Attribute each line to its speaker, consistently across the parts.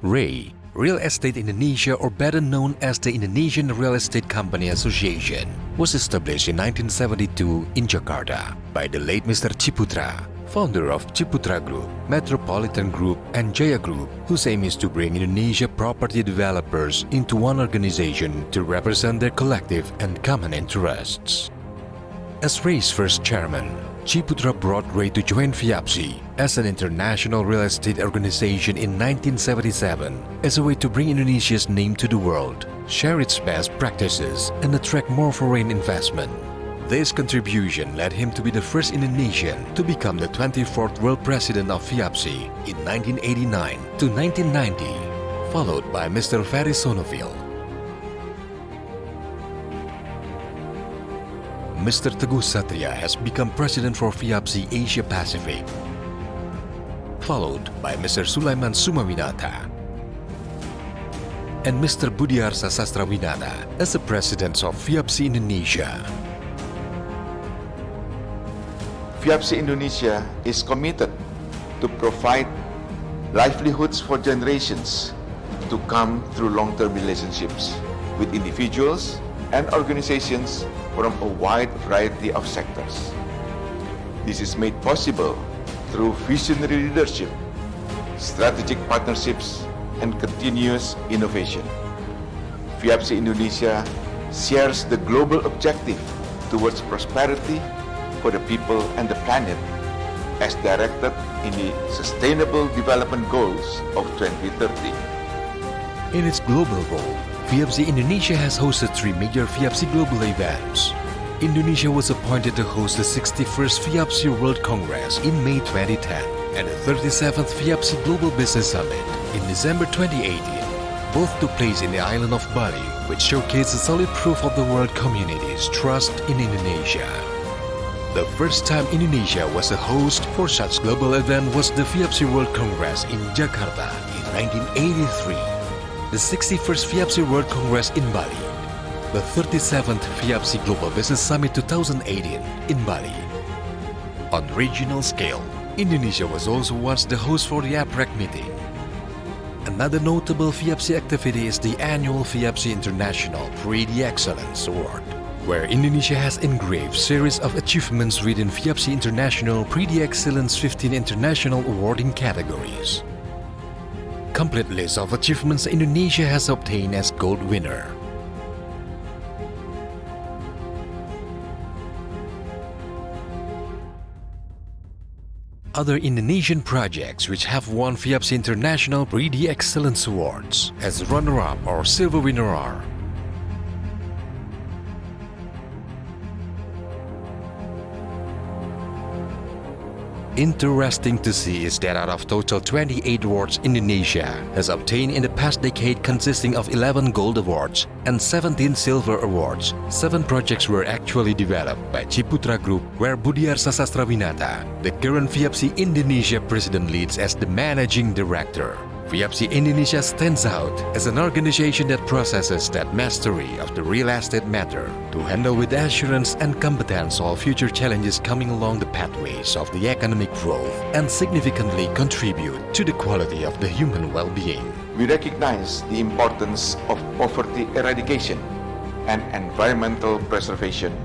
Speaker 1: REI, Real Estate Indonesia, or better known as the Indonesian Real Estate Company Association, was established in 1972 in Jakarta by the late Mr. Ciputra, founder of Ciputra Group, Metropolitan Group, and Jaya Group, whose aim is to bring Indonesia property developers into one organization to represent their collective and common interests. As REI's first chairman, Ciputra brought REI to join FIABCI as an international real estate organization in 1977 as a way to bring Indonesia's name to the world, share its best practices, and attract more foreign investment. This contribution led him to be the first Indonesian to become the 24th world president of FIABCI in 1989 to 1990, followed by Mr. Ferry Sonoville. Mr. Teguh Satria has become president for FIABCI Asia Pacific, followed by Mr. Sulaiman Sumawinata and Mr. Budiarsa Sastrawinata as the presidents of FIABCI Indonesia.
Speaker 2: FIABCI Indonesia is committed to provide livelihoods for generations to come through long-term relationships with individuals and organizations from a wide variety of sectors. This is made possible through visionary leadership, strategic partnerships, and continuous innovation. FIABCI Indonesia shares the global objective towards prosperity for the people and the planet as directed in the Sustainable Development Goals of 2030.
Speaker 1: In its global role, FIABCI Indonesia has hosted 3 major FIABCI global events. Indonesia was appointed to host the 61st FIABCI World Congress in May 2010 and the 37th FIABCI Global Business Summit in December 2018. Both took place in the island of Bali, which showcased a solid proof of the world community's trust in Indonesia. The first time Indonesia was a host for such global event was the FIABCI World Congress in Jakarta in 1983. The 61st FIABCI World Congress in Bali, the 37th FIABCI Global Business Summit 2018 in Bali. On regional scale, Indonesia was also once the host for the APREC meeting. Another notable FIABCI activity is the annual FIABCI International Prix d'Excellence Award, where Indonesia has engraved series of achievements within FIABCI International Prix d'Excellence 15 international awarding categories. Complete list of achievements Indonesia has obtained as gold winner. Other Indonesian projects which have won FIABCI International Prix d'Excellence Awards as runner-up or silver winner are Interesting to see is that out of total 28 awards Indonesia has obtained in the past decade consisting of 11 gold awards and 17 silver awards, 7 projects were actually developed by Ciputra Group, where Budiarsa Sastrawinata, the current FIABCI Indonesia president, leads as the managing director. FIABCI Indonesia stands out as an organization that possesses that mastery of the real estate matter to handle with assurance and competence all future challenges coming along the pathways of the economic growth and significantly contribute to the quality of the human well-being.
Speaker 2: We recognize the importance of poverty eradication and environmental preservation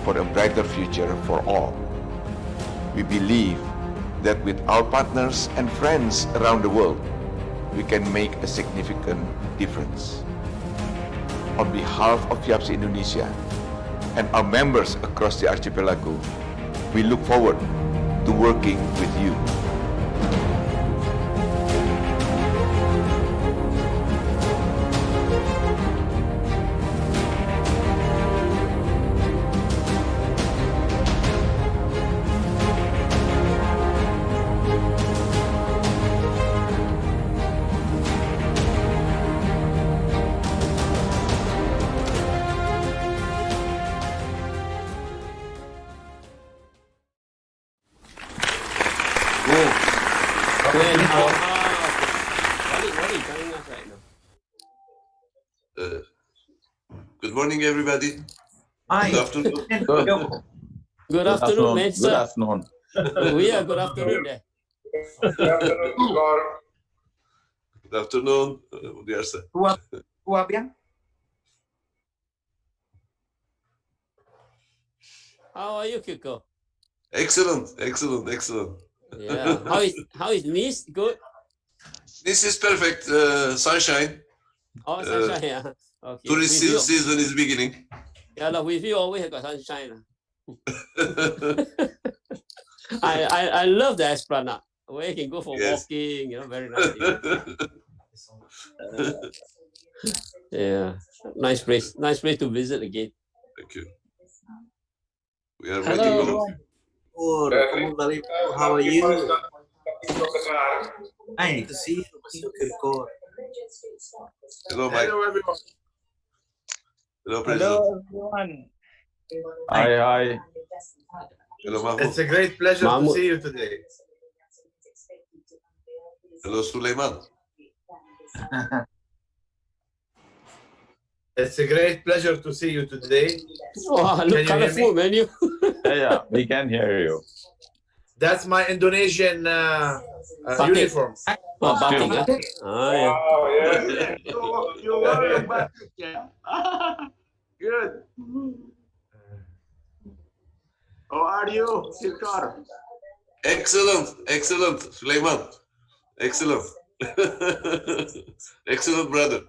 Speaker 2: for a brighter future for all. We believe that with our partners and friends around the world, we can make a significant difference. On behalf of FIABCI Indonesia and our members across the archipelago, we look forward to working with you.
Speaker 3: Good morning, everybody.
Speaker 4: Hi.
Speaker 3: Good afternoon.
Speaker 4: Good afternoon, Mr.
Speaker 5: Good afternoon.
Speaker 4: Oh, yeah, good afternoon there.
Speaker 3: Good Good afternoon, Mudiarsa.
Speaker 4: How are you, Kiko?
Speaker 3: Excellent, excellent, excellent.
Speaker 4: Yeah. How is Nice? Good.
Speaker 3: This is perfect. Sunshine.
Speaker 4: Oh, sunshine. Yeah. Okay.
Speaker 3: Tourist
Speaker 4: With you,
Speaker 3: season is beginning.
Speaker 4: yeah, no, with you always have got sunshine. I love the Esplanade where you can go for
Speaker 3: Yes.
Speaker 4: walking. Very nice. Yeah. Nice place. Nice place to visit again.
Speaker 3: Thank you. We are
Speaker 5: Hello,
Speaker 3: waiting.
Speaker 5: everyone. How are you?
Speaker 6: Hi.
Speaker 5: Good to see you, Mr. Kirkor.
Speaker 3: Hello, Mike.
Speaker 2: Hello, everyone.
Speaker 3: Hello, President.
Speaker 6: Hello, everyone.
Speaker 7: Hi.
Speaker 3: Hello, Mahmoud.
Speaker 2: It's a great pleasure
Speaker 4: Mahmoud.
Speaker 2: to see you today.
Speaker 3: Hello, Sulaiman.
Speaker 2: It's a great pleasure to see you today.
Speaker 4: Oh,
Speaker 2: Can
Speaker 4: look
Speaker 2: you hear
Speaker 4: colorful
Speaker 2: me?
Speaker 4: menu.
Speaker 7: Yeah, we can hear you.
Speaker 2: That's my Indonesian
Speaker 4: Batik.
Speaker 2: uniform.
Speaker 4: Oh, batik.
Speaker 7: Good.
Speaker 4: Yeah.
Speaker 6: yes. You wearing batik, yeah? Good. How are you, Kirkor?
Speaker 3: Excellent, excellent, Sulaiman. Excellent. Excellent, brother.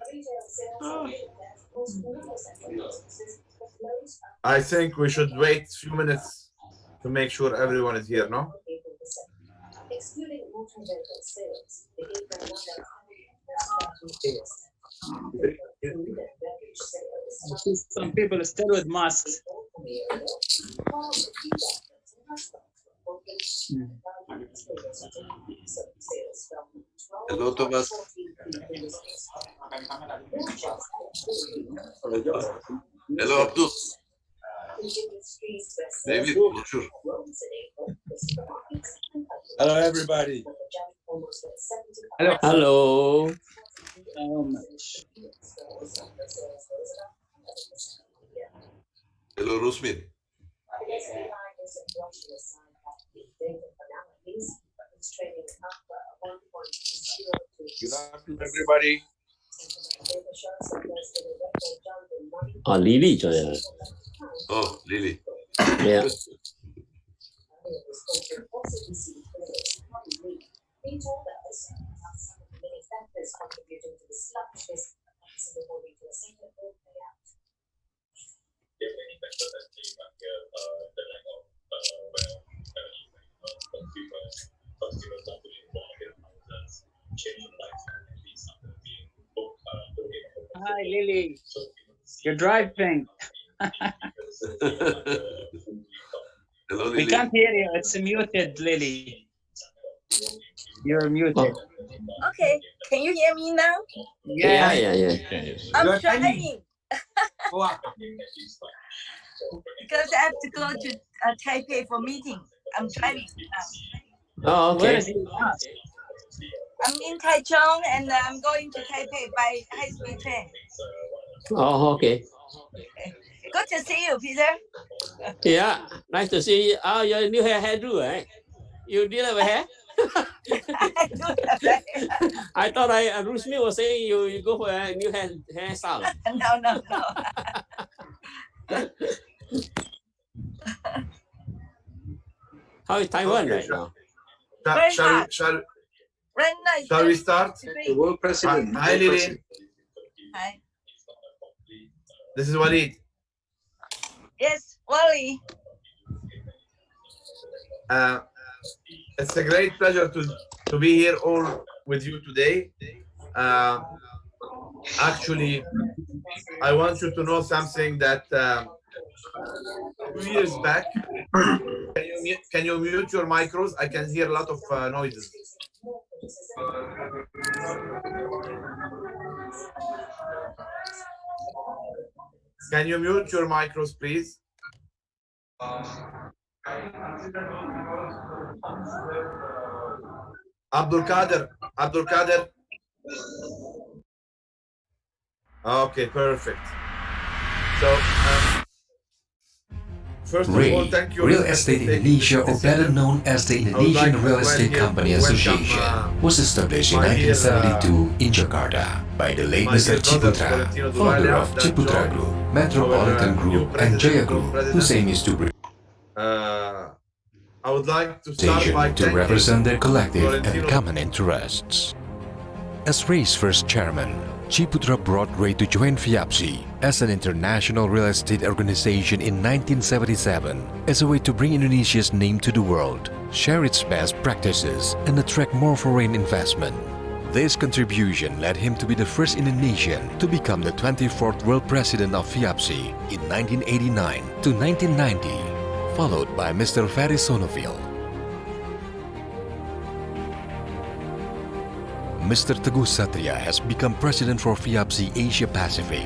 Speaker 2: I think we should wait a few minutes to make sure everyone is here, no?
Speaker 6: Some people still with masks.
Speaker 3: Hello, Thomas. Hello, Abdul. David, bonjour.
Speaker 8: Hello, everybody.
Speaker 4: Hello.
Speaker 3: Hello, Rusmin.
Speaker 8: Good afternoon, everybody.
Speaker 4: Oh, Lily joined us.
Speaker 3: Oh, Lily.
Speaker 4: Yeah.
Speaker 6: Hi, Lily. You're driving.
Speaker 3: Hello,
Speaker 6: We
Speaker 3: Lily.
Speaker 6: can't hear you. It's muted, Lily. You're muted.
Speaker 9: Okay, can you hear me now?
Speaker 4: Yeah.
Speaker 7: Yes.
Speaker 9: I'm driving because I have to go to Taipei for meeting. I'm driving now.
Speaker 4: Oh,
Speaker 6: Where
Speaker 4: okay.
Speaker 6: is your mask?
Speaker 9: I'm in Taichung and I'm going to Taipei by high-speed train.
Speaker 4: Oh, okay.
Speaker 9: Good to see you, Peter.
Speaker 4: Yeah. Nice to see you. Oh, your new hairdo, right? You didn't have a hair?
Speaker 9: I do have that.
Speaker 4: I thought Rusmi was saying you go for a new hairstyle.
Speaker 9: No.
Speaker 4: How is Taiwan
Speaker 2: Okay,
Speaker 4: right now?
Speaker 9: Very hot.
Speaker 2: Shall
Speaker 9: Right now, it's
Speaker 2: we
Speaker 9: 30
Speaker 2: start?
Speaker 9: degrees.
Speaker 5: World President.
Speaker 2: Hi, Lily.
Speaker 9: Hi.
Speaker 2: This is Walid.
Speaker 9: Yes, Wally.
Speaker 2: It's a great pleasure to be here all with you today. Actually, I want you to know something that 2 years back, can you mute your micros? I can hear a lot of noises. Can you mute your micros, please? Abdul Kader. Okay, perfect. So
Speaker 8: First of all,
Speaker 1: REI,
Speaker 8: thank you.
Speaker 1: Real Estate Indonesia, or better known as the Indonesian Real Estate Company Association, was established in 1972 in Jakarta by the late Mr. Ciputra, founder of Ciputra Group, Metropolitan Group, and Jaya Group, whose aim is to bring
Speaker 8: I would like to start by
Speaker 1: to represent their collective and common interests. As REI's first chairman, Ciputra brought REI to join FIABCI as an international real estate organization in 1977 as a way to bring Indonesia's name to the world, share its best practices, and attract more foreign investment. This contribution led him to be the first Indonesian to become the 24th world president of FIABCI in 1989 to 1990, followed by Mr. Ferry Sonoville. Mr. Teguh Satria has become president for FIABCI Asia Pacific,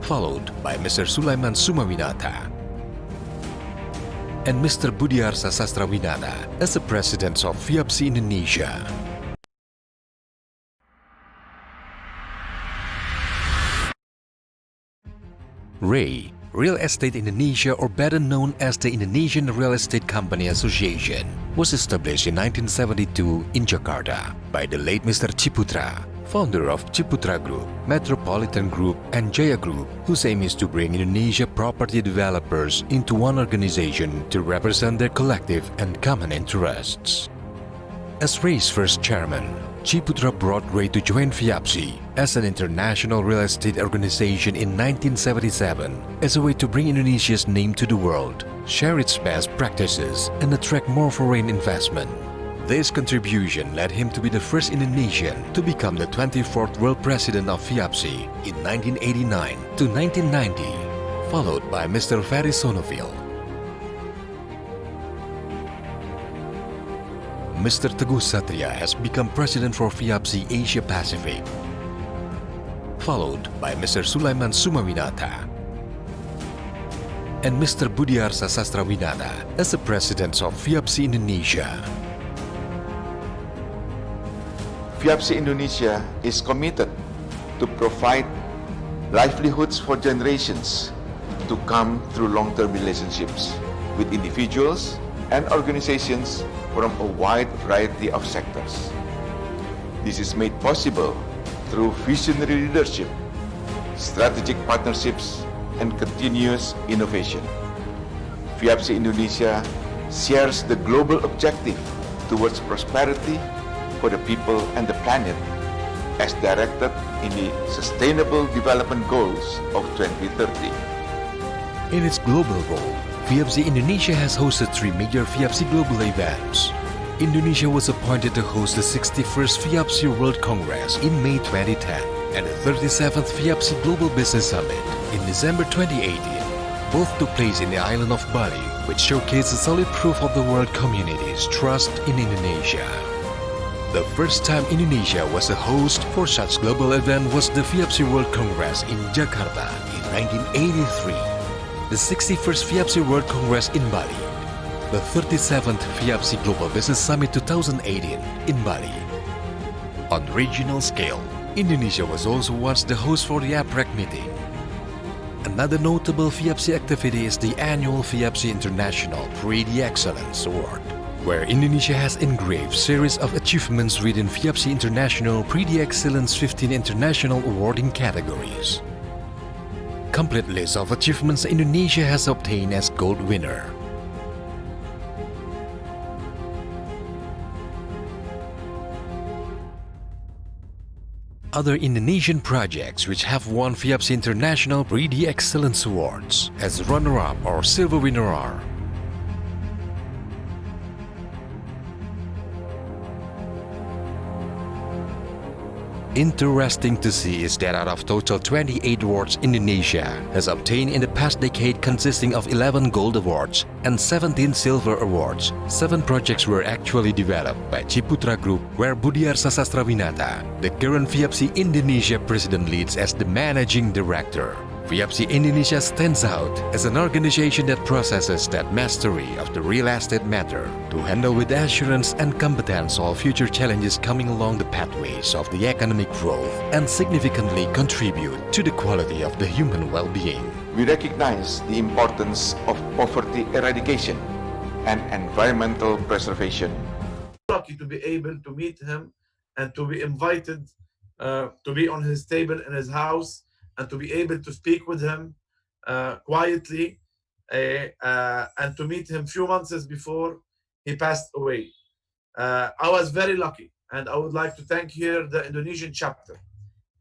Speaker 1: followed by Mr. Sulaiman Sumawinata and Mr. Budiarsa Sastrawinata as the presidents of FIABCI Indonesia. REI, Real Estate Indonesia, or better known as the Indonesian Real Estate Company Association, was established in 1972 in Jakarta by the late Mr. Ciputra, founder of Ciputra Group, Metropolitan Group, and Jaya Group, whose aim is to bring Indonesia property developers into one organization to represent their collective and common interests. As REI's first chairman, Ciputra brought REI to join FIABCI as an international real estate organization in 1977 as a way to bring Indonesia's name to the world, share its best practices, and attract more foreign investment. This contribution led him to be the first Indonesian to become the 24th world president of FIABCI in 1989 to 1990, followed by Mr. Ferry Sonoville. Mr. Teguh Satria has become president for FIABCI Asia Pacific, followed by Mr. Sulaiman Sumawinata and Mr. Budiarsa Sastrawinata as the presidents of FIABCI Indonesia.
Speaker 2: FIABCI Indonesia is committed to provide livelihoods for generations to come through long-term relationships with individuals and organizations from a wide variety of sectors. This is made possible through visionary leadership, strategic partnerships, and continuous innovation. FIABCI Indonesia shares the global objective towards prosperity for the people and the planet as directed in the Sustainable Development Goals of 2030.
Speaker 1: In its global role, FIABCI Indonesia has hosted 3 major FIABCI global events. Indonesia was appointed to host the 61st FIABCI World Congress in May 2010 and the 37th FIABCI Global Business Summit in December 2018. Both took place in the island of Bali, which showcased a solid proof of the world community's trust in Indonesia. The first time Indonesia was a host for such global event was the FIABCI World Congress in Jakarta in 1983, the 61st FIABCI World Congress in Bali, the 37th FIABCI Global Business Summit 2018 in Bali. On regional scale, Indonesia was also once the host for the APREC meeting. Another notable FIABCI activity is the annual FIABCI International Prix d'Excellence Award, where Indonesia has engraved series of achievements within FIABCI International Prix d'Excellence 15 international awarding categories. Complete list of achievements Indonesia has obtained as gold winner. Other Indonesian projects which have won FIABCI International Prix d'Excellence Awards as runner-up or silver winner are Interesting to see is that out of total 28 awards Indonesia has obtained in the past decade, consisting of 11 gold awards and 17 silver awards, 7 projects were actually developed by Ciputra Group, where Budiarsa Sastrawinata, the current FIABCI Indonesia president, leads as the managing director. FIABCI Indonesia stands out as an organization that possesses that mastery of the real estate matter to handle with assurance and competence all future challenges coming along the pathways of the economic growth and significantly contribute to the quality of the human well-being.
Speaker 2: We recognize the importance of poverty eradication and environmental preservation.
Speaker 10: Lucky to be able to meet him and to be invited to be on his table in his house and to be able to speak with him quietly and to meet him few months before he passed away. I was very lucky, and I would like to thank here the Indonesian chapter.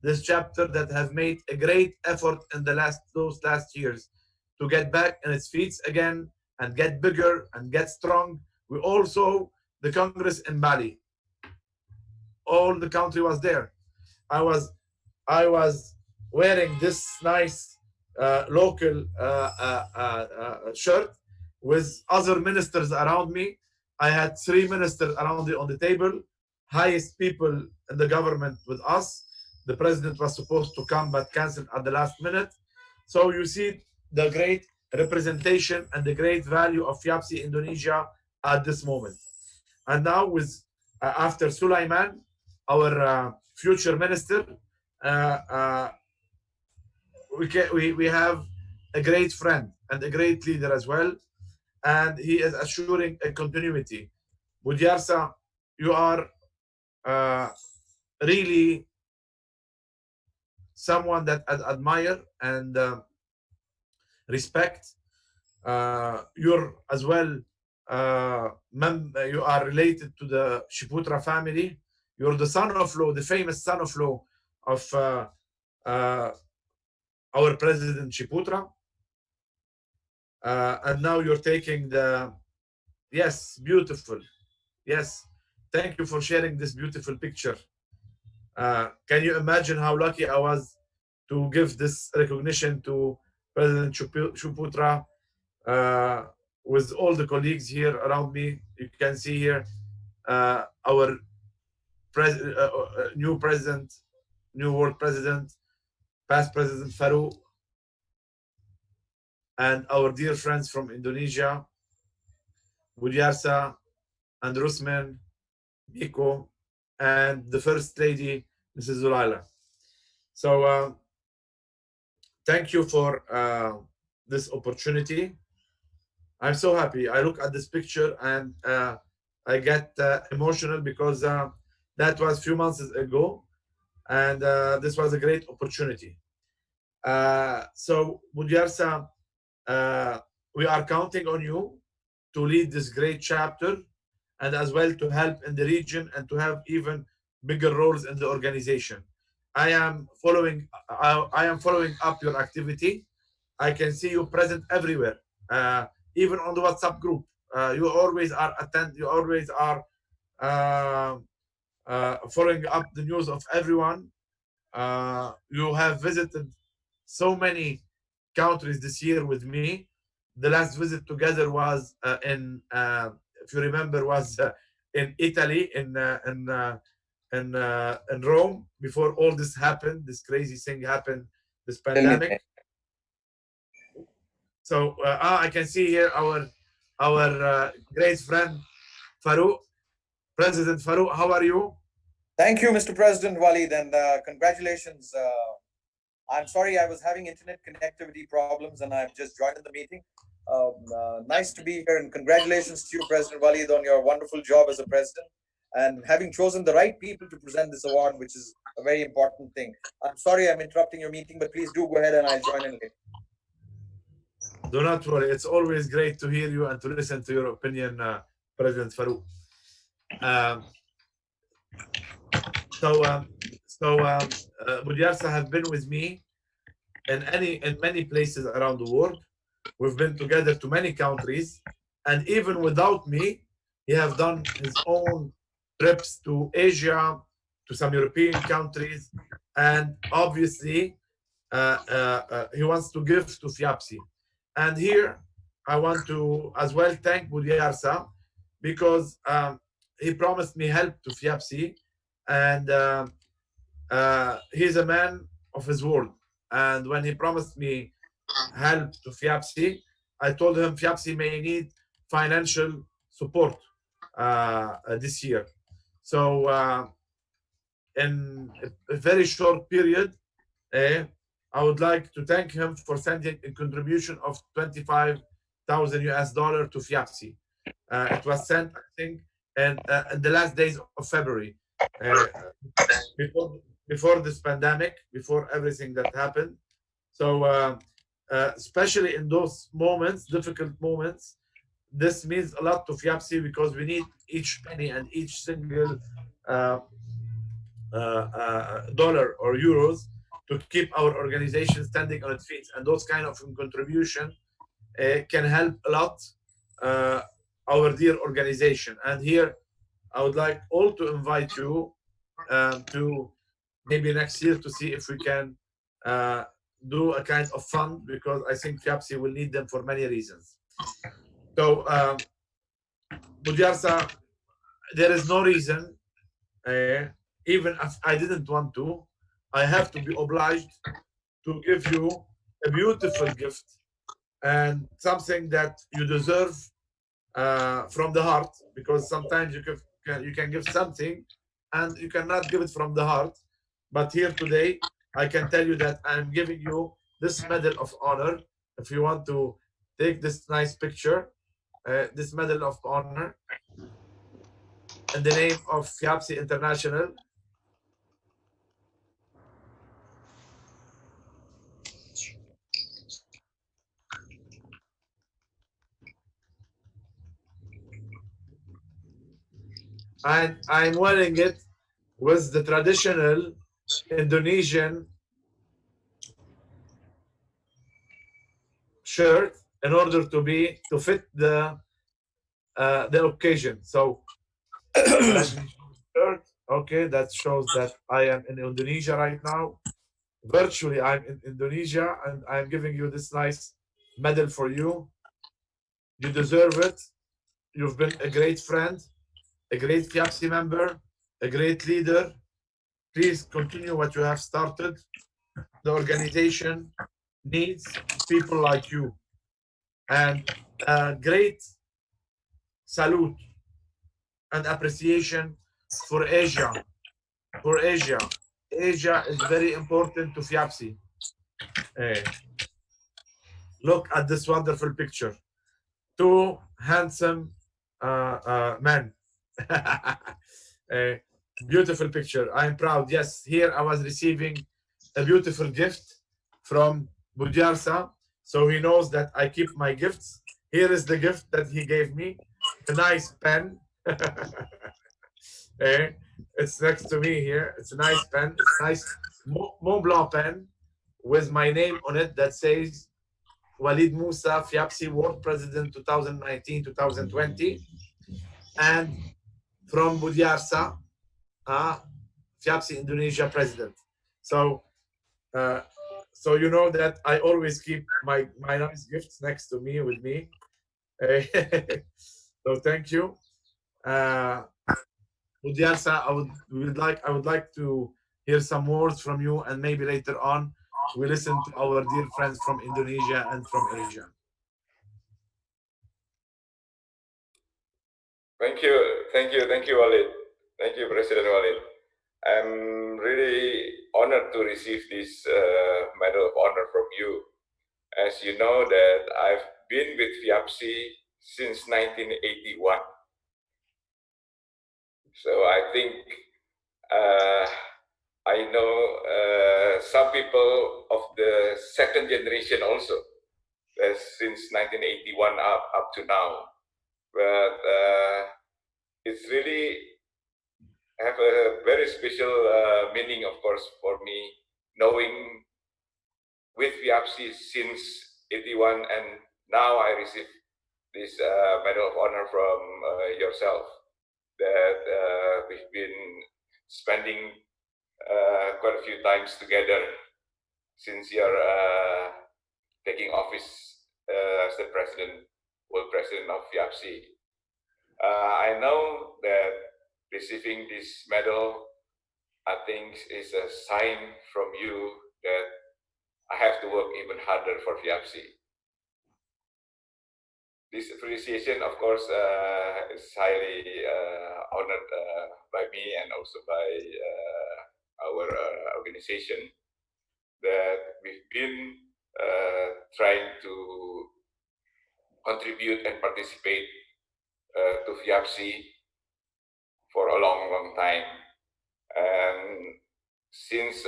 Speaker 10: This chapter that has made a great effort in those last years to get back on its feet again and get bigger and get strong. We also the Congress in Bali. All the country was there. I was wearing this nice local shirt with other ministers around me. I had 3 ministers around on the table, highest people in the government with us. The president was supposed to come but canceled at the last minute. So you see the great representation and the great value of FIABCI Indonesia at this moment. And now with after Sulaiman, our future minister, we have a great friend and a great leader as well, and he is assuring a continuity. Budiarsa, you are really someone that I admire and respect. You're as well, you are related to the Shiputra family. You're the son-in-law, the famous son-in-law of our president Shiputra. And now you're taking the, yes, beautiful. Yes, thank you for sharing this beautiful picture. Can you imagine how lucky I was to give this recognition to President Shiputra with all the colleagues here around me? You can see here our new president, new world president, past President Farouk, and our dear friends from Indonesia, Budiarsa and Rusman, Biko, and the First Lady, Mrs. Zulaila. So thank you for this opportunity. I'm so happy. I look at this picture and I get emotional because that was a few months ago, and this was a great opportunity. So Budiarsa, we are counting on you to lead this great chapter and as well to help in the region and to have even bigger roles in the organization. I am following up your activity. I can see you present everywhere, even on the WhatsApp group. You always are you always are following up the news of everyone. You have visited so many countries this year with me. The last visit together was in, if you remember, was in Italy, in Rome, before all this happened, this crazy thing happened, this pandemic. So I can see here our great friend Farouk, President Farouk. How are you?
Speaker 11: Thank you, Mr. President Walid, and congratulations. I'm sorry I was having internet connectivity problems and I've just joined the meeting. Nice to be here, and congratulations to you, President Walid, on your wonderful job as a president and having chosen the right people to present this award, which is a very important thing. I'm sorry I'm interrupting your meeting, but please do go ahead and I'll join in later.
Speaker 10: Do not worry. It's always great to hear you and to listen to your opinion, President Farouk. Budiarsa have been with me in many places around the world. We've been together to many countries, and even without me, he have done his own trips to Asia, to some European countries, and obviously he wants to give to FIABCI. And here I want to as well thank Budiarsa because he promised me help to FIABCI, and he's a man of his word. And when he promised me help to FIABCI, I told him FIABCI may need financial support this year. So in a very short period, I would like to thank him for sending a contribution of $25,000 to FIABCI. It was sent, I think, in the last days of February, before this pandemic, before everything that happened. So, especially in those moments, difficult moments, this means a lot to FIABCI because we need each penny and each single dollar or euros to keep our organization standing on its feet. And those kind of contribution can help a lot our dear organization. And here, I would like all to invite you to maybe next year to see if we can do a kind of fund, because I think FIABCI will need them for many reasons. So, Budiarsa, there is no reason, even if I didn't want to, I have to be obliged to give you a beautiful gift and something that you deserve from the heart, because sometimes you can give something and you cannot give it from the heart. But here today, I can tell you that I'm giving you this medal of honor. If you want to take this nice picture, this medal of honor in the name of FIABCI International. And I'm wearing it with the traditional Indonesian shirt in order to fit the occasion. So let me show the shirt. Okay, that shows that I am in Indonesia right now. Virtually, I'm in Indonesia, and I'm giving you this nice medal for you. You deserve it. You've been a great friend, a great FIABCI member, a great leader. Please continue what you have started. The organization needs people like you. And a great salute and appreciation for Asia. For Asia. Asia is very important to FIABCI. Look at this wonderful picture. Two handsome men. Beautiful picture. I'm proud. Yes, here I was receiving a beautiful gift from Budiarsa. So he knows that I keep my gifts. Here is the gift that he gave me. A nice pen. It's next to me here. It's a nice pen. It's a nice Mont Blanc pen with my name on it that says Walid Musa, FIABCI World President 2019-2020. And from Budiarsa, FIABCI Indonesia President. So, so you know that I always keep my nice gifts next to me with me. So thank you. Budiarsa, I would like to hear some words from you, and maybe later on we listen to our dear friends from Indonesia and from Asia.
Speaker 12: Thank you, Walid. Thank you, President Walid. I'm really honored to receive this Medal of Honor from you. As you know that I've been with FIABCI since 1981. So I think I know some people of the second generation also, since 1981 up to now. But it's really have a very special meaning, of course, for me, knowing with FIABCI since 81, and now I receive this Medal of Honor from yourself, that we've been spending quite a few times together since you're taking office as the world president of FIABCI. I know that receiving this medal, I think, is a sign from you that I have to work even harder for FIABCI. This appreciation, of course, is highly honored by me and also by our organization. that we've been trying to contribute and participate to FIABCI for a long, long time. And since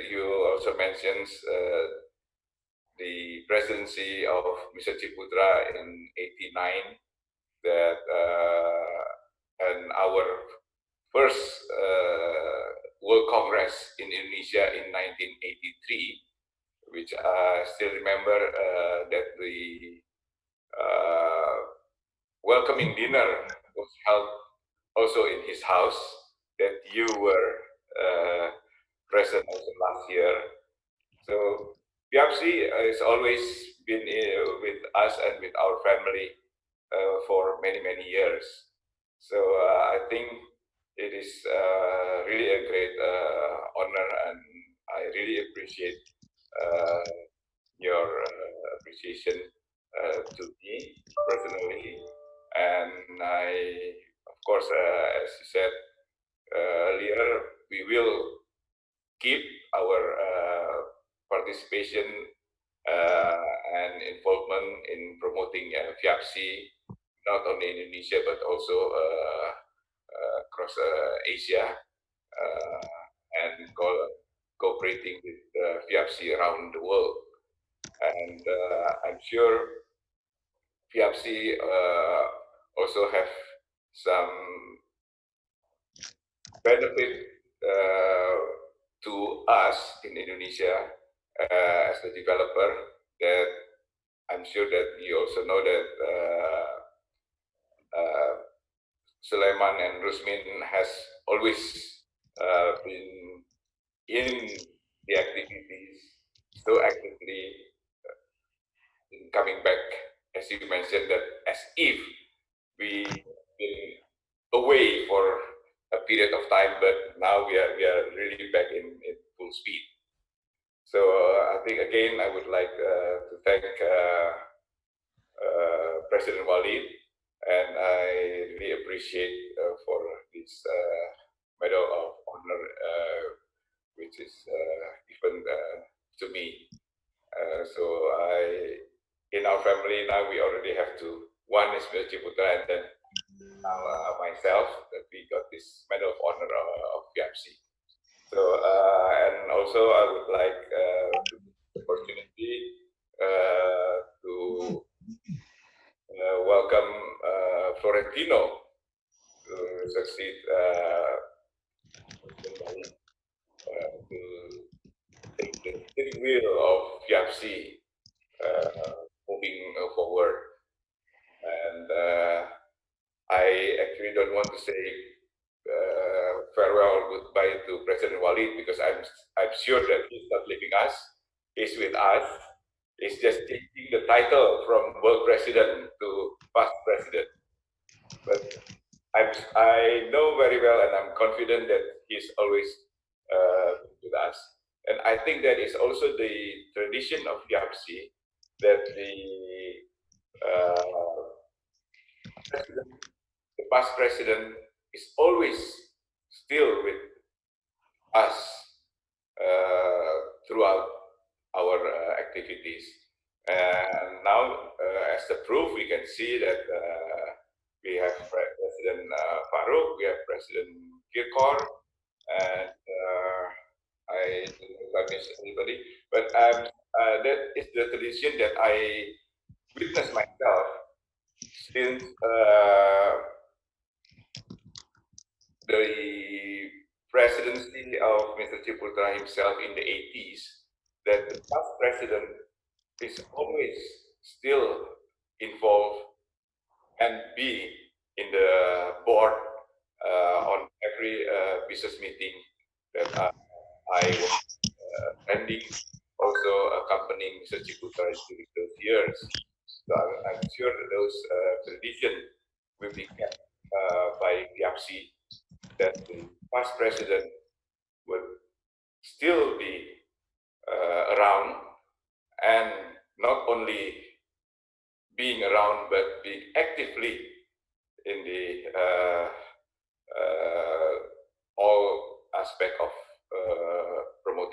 Speaker 12: you also mentioned the presidency of Mr. Ciputra in '89, that and our first World Congress in Indonesia in 1983, which I still remember that the welcoming dinner was held also in his house, that you were present also last year. So FIABCI has always been with us and with our family for many, many years. So I think it is really a great honor, and I really appreciate your appreciation to me personally. And I, of course, as you said earlier, we will keep our participation and involvement in promoting FIABCI, not only in Indonesia, but also across Asia, and cooperating with FIABCI around the world. And I'm sure FIABCI also have some benefit to us in Indonesia as a developer, that I'm sure that you also know that Sulaiman and Rusmin has always been in the activities so actively, in coming back, as you mentioned, that as if we been away for a period of time, but now we are really back in full speed. So I think again I would like to thank President Walid, and I really appreciate for this medal of honor which is given to me. So in our family now we already have two. One is Mr. Ciputra, and then myself, that we got this medal of honor of FIABCI. So and also I would like to the opportunity to welcome Florentino to succeed to take the steering wheel of FIABCI moving forward. And I actually don't want to say farewell or goodbye to President Walid, because I'm sure that he's not leaving us. He's with us. He's just changing the title from world president to past president. But I know very well, and I'm confident that he's always with us. And I think that is also the tradition of FIABCI, that the past president is always still with us throughout our activities. And now, as the proof, we can see that we have President Farouk, we have President Kirkor, and I don't know if I miss anybody, but that is the tradition that I witnessed myself since the presidency of Mr. Ciputra himself in the 80s, that the past president is always still involved and be in the board on every business meeting that I was attending, also accompanying Mr. Ciputra during those years. So I'm sure that those traditions will be kept by FIABCI, that the past president would still be around, and not only being around, but being actively in the all aspect of promoting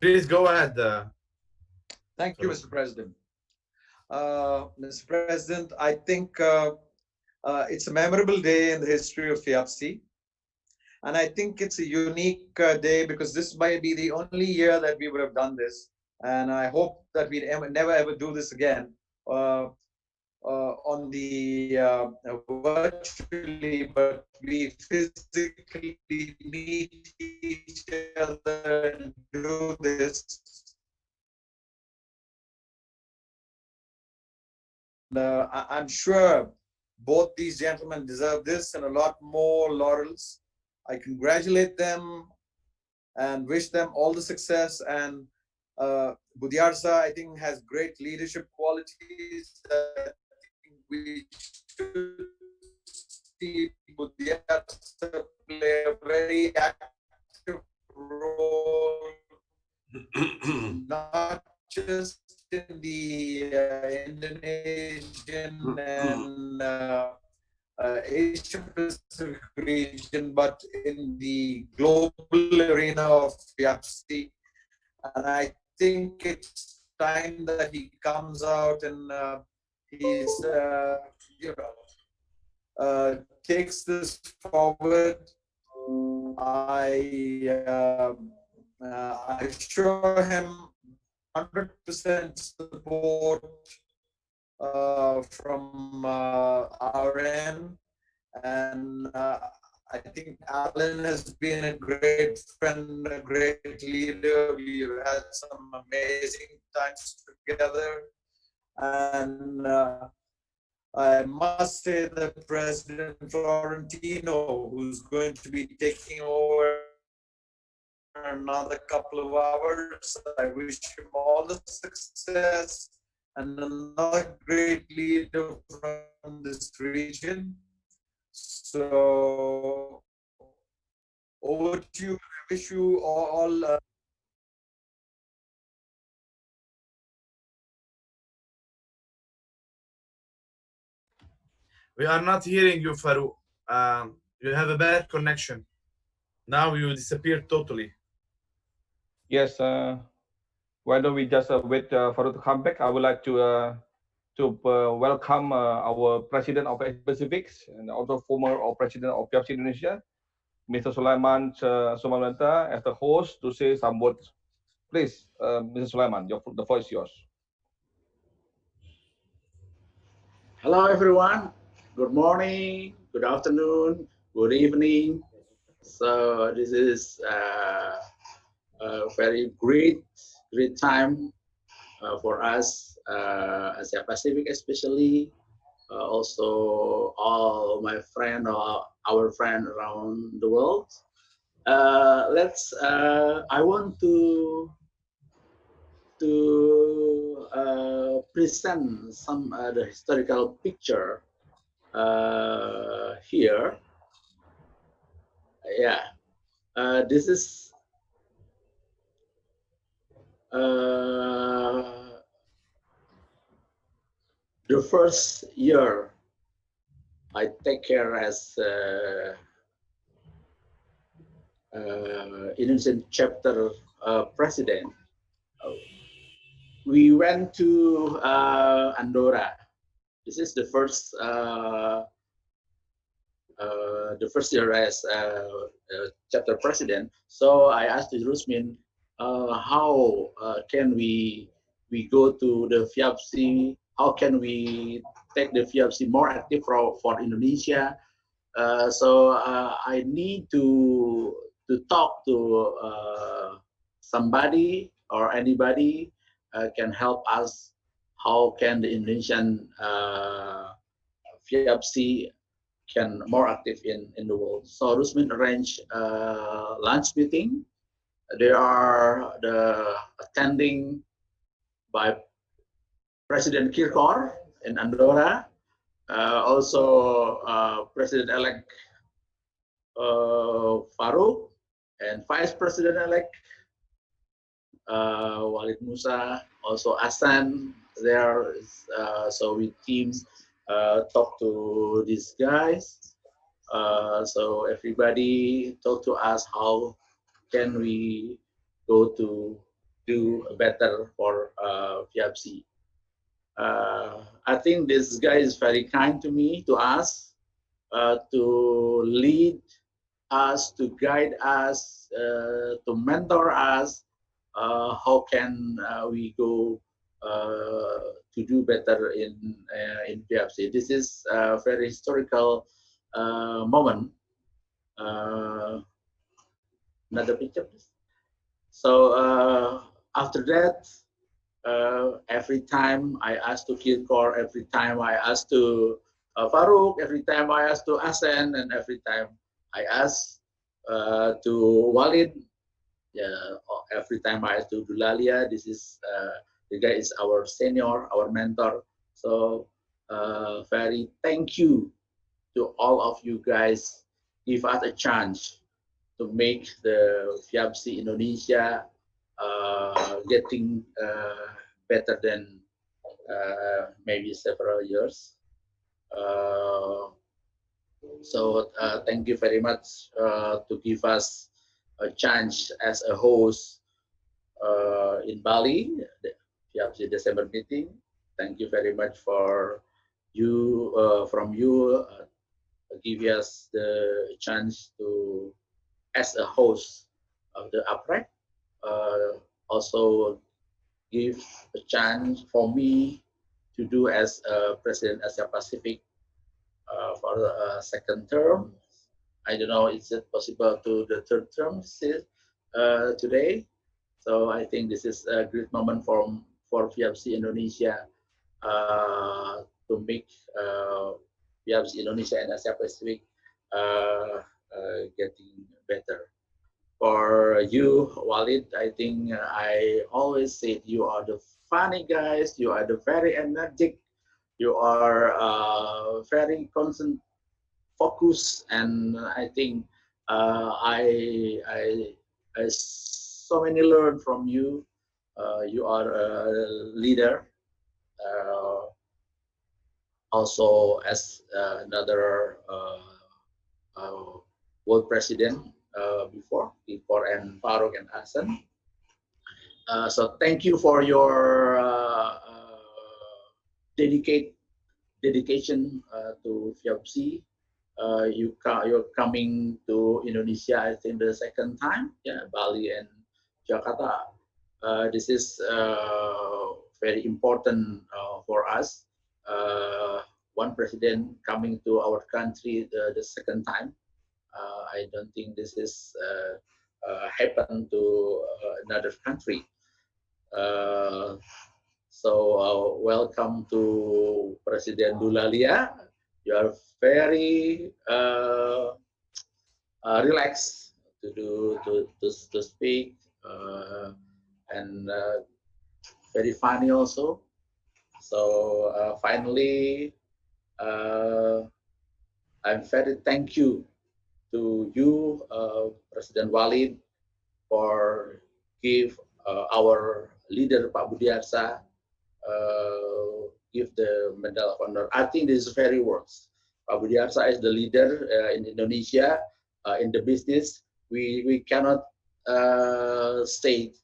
Speaker 10: Please go ahead.
Speaker 13: Thank you, Mr. President. Mr. President, I think it's a memorable day in the history of FIABCI. And I think it's a unique day because this might be the only year that we would have done this. And I hope that we never ever do this again on the virtually, but we physically meet each other and do this. I'm sure both these gentlemen deserve this and a lot more laurels. I congratulate them and wish them all the success. And Budiarsa, I think, has great leadership qualities. I think we should see Budiarsa play a very active role, not just in the Indonesian and Asia Pacific region, but in the global arena of FIABCI. And I think it's time that he comes out and he's, takes this forward. I assure him 100% support from our end, and I think Alan has been a great friend, a great leader. We've had some amazing times together, and I must say that President Florentino, who's going to be taking over another couple of hours, I wish him all the success and another great leader from this region. So over to you. I wish you all
Speaker 10: We are not hearing you, Farouk. You have a bad connection. Now you disappeared totally.
Speaker 7: Yes. Why don't we just wait for it to come back? I would like to welcome our President of Asia Pacific and also former President of FIABCI Indonesia, Mr. Sulaiman Sumananta, as the host to say some words. Please, Mr. Sulaiman, the floor is yours.
Speaker 14: Hello, everyone. Good morning, good afternoon, good evening. So this is a very great time for us, Asia Pacific especially, also all my friend or our friend around the world. I want to present some the historical picture here. Yeah, this is the first year I take care as Indonesian chapter president. We went to Andorra. This is the first year as chapter president. So I asked Rusmin, how can we go to the FIABCI? How can we take the FIABCI more active for Indonesia? So I need to talk to somebody or anybody can help us. How can the Indonesian FIABCI can more active in the world? So Rusmin arranged lunch meeting. They are attending by President Kirkor in Andorra, also President-elect Farouk, and Vice President-elect Walid Musa, also Asan there. So we teams talk to these guys. So everybody talk to us how can we go to do better for FIABCI. I think this guy is very kind to me, to us, to lead us, to guide us, to mentor us. How can we go to do better in FIABCI? This is a very historical moment. Another picture, please. So after that, every time I ask to Kirkor, every time I ask to Farouk, every time I ask to Asen, and every time I ask to Walid, yeah, every time I ask to Dulalia. This is the guy is our senior, our mentor. So very thank you to all of you guys. Give us a chance to make the FIABCI Indonesia getting better than maybe several years. So thank you very much to give us a chance as a host in Bali, the FIABCI December meeting. Thank you very much for you, give us the chance to as a host of the upright. Also give a chance for me to do as President Asia Pacific for the second term. I don't know, is it possible to the third term still today? So I think this is a great moment for FIABCI Indonesia to make FIABCI Indonesia and Asia Pacific getting better. For you, Walid, I think I always said you are the funny guys, you are the very energetic, you are very constant, focused, and I think I so many learn from you. You are a leader. Also, as another world president before and Farouk and Hassan. So thank you for your dedication to FIABCI. You're coming to Indonesia, I think, the second time, yeah, Bali and Jakarta. This is very important for us. One president coming to our country the second time. I don't think this is happen to another country. So welcome to President Dulalia. You are very relaxed to speak and very funny also. So finally, I'm very thank you to you, President Walid, for give our leader Pak Budiarsa give the Medal of Honor. I think this is very works. Pak Budiarsa is the leader in Indonesia in the business. We cannot state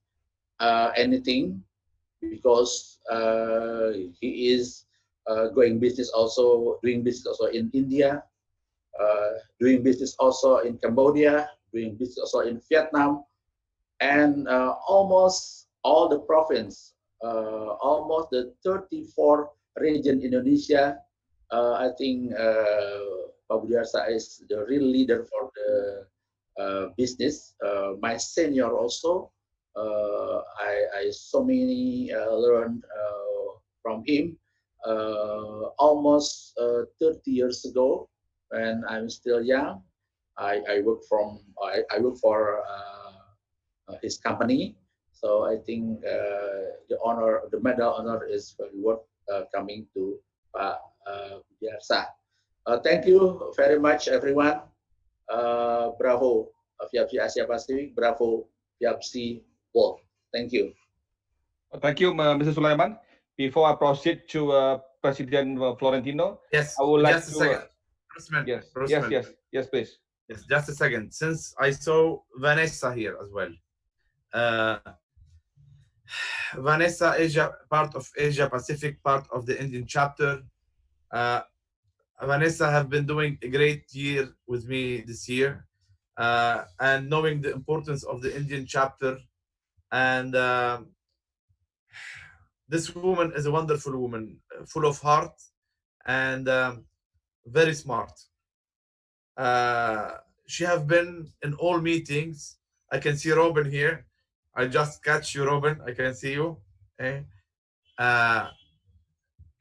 Speaker 14: anything because he is doing business also in India, doing business also in Cambodia, doing business also in Vietnam, and almost all the province, almost the 34 region Indonesia. I think Pak Budiarsa is the real leader for the business. My senior also, I so many learned from him almost 30 years ago when I'm still young. I work for his company. So I think the medal honor is very worth coming to Pak Budiarsa. Thank you very much, everyone. Bravo, FIABCI Asia Pacific. Bravo, FIABCI World. Thank you.
Speaker 7: Thank you, Mr. Sulaiman. Before I proceed to President Florentino,
Speaker 10: yes,
Speaker 7: I would like
Speaker 10: just a second.
Speaker 7: Yes, please.
Speaker 10: Yes, just a second. Since I saw Vanessa here as well, Vanessa, Asia, part of Asia Pacific, part of the Indian chapter. Vanessa have been doing a great year with me this year, and knowing the importance of the Indian chapter. And this woman is a wonderful woman, full of heart and very smart. She have been in all meetings. I can see Robin here. I just catch you, Robin. I can see you. Eh?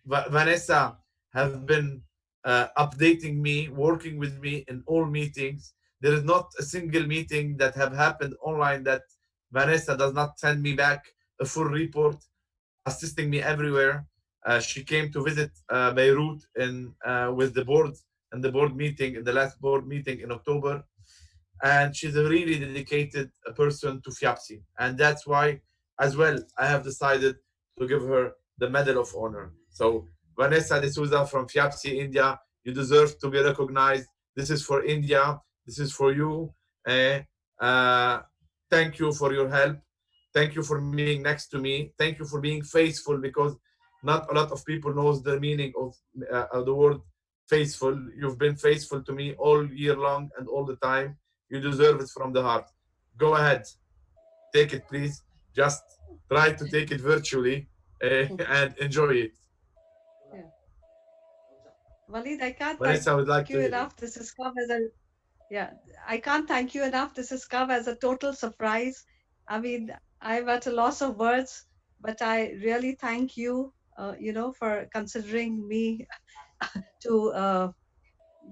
Speaker 10: Vanessa have been updating me, working with me in all meetings. There is not a single meeting that have happened online that Vanessa does not send me back a full report, assisting me everywhere. She came to visit Beirut with the board and the board meeting, in the last board meeting in October. And she's a really dedicated person to FIABCI. And that's why, as well, I have decided to give her the Medal of Honor. So, Vanessa De Souza from FIABCI India, you deserve to be recognized. This is for India. This is for you. Thank you for your help. Thank you for being next to me. Thank you for being faithful, because not a lot of people knows the meaning of the word faithful. You've been faithful to me all year long and all the time. You deserve it from the heart. Go ahead. Take it, please. Just try to take it virtually and enjoy it.
Speaker 15: Yeah. Walid, I can't
Speaker 10: Vanessa, I would like
Speaker 15: thank you
Speaker 10: to...
Speaker 15: enough. This has come as a, yeah, I can't thank you enough. This has come as a total surprise. I mean, I'm at a loss of words, but I really thank you, for considering me to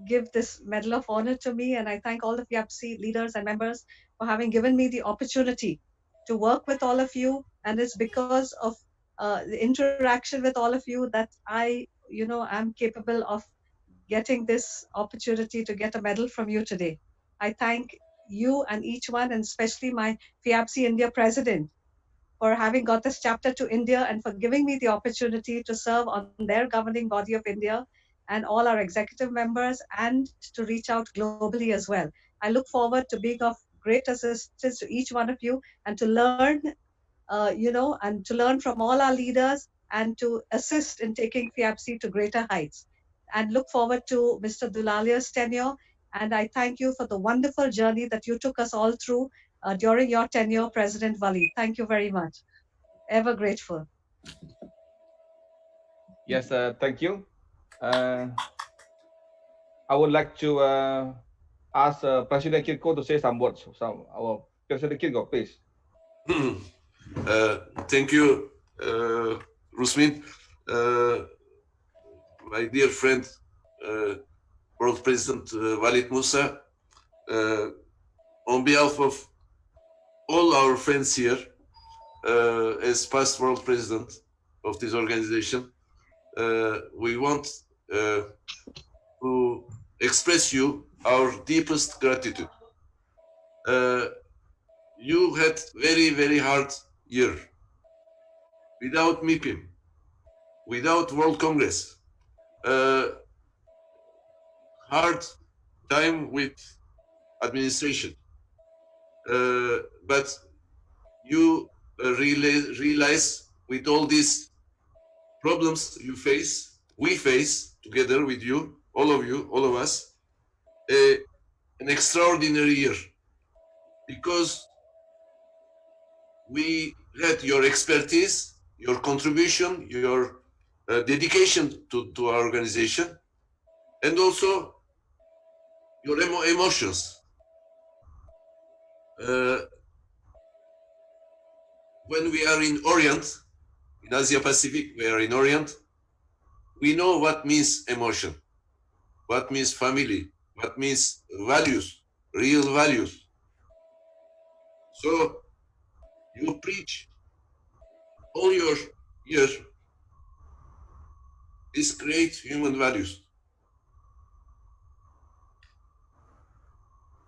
Speaker 15: give this Medal of Honor to me. And I thank all the FIABCI leaders and members for having given me the opportunity to work with all of you. And it's because of the interaction with all of you that I, am capable of getting this opportunity to get a medal from you today. I thank you and each one, and especially my FIABCI India president, for having got this chapter to India and for giving me the opportunity to serve on their governing body of India and all our executive members, and to reach out globally as well. I look forward to being of great assistance to each one of you, and to learn, and to learn from all our leaders, and to assist in taking FIABCI to greater heights. And look forward to Mr. Dulalia's tenure. And I thank you for the wonderful journey that you took us all through during your tenure, President Walid. Thank you very much. Ever grateful.
Speaker 7: Yes, thank you. I would like to ask President Kirko to say some words. Our President Kirko, please.
Speaker 3: Thank you, Rusmin. My dear friend, World President Walid Musa, on behalf of all our friends here, as past World President of this organization, we want to express you our deepest gratitude. You had very, very hard year. Without MIPIM, without World Congress, hard time with administration. But you realize with all these problems you face, we face together with you, all of us, an extraordinary year, because we had your expertise, your contribution, your dedication to our organization, and also your emotions. When we are in Orient, in Asia Pacific, we are in Orient, we know what means emotion, what means family, what means values, real values. So you preach all your year these great human values.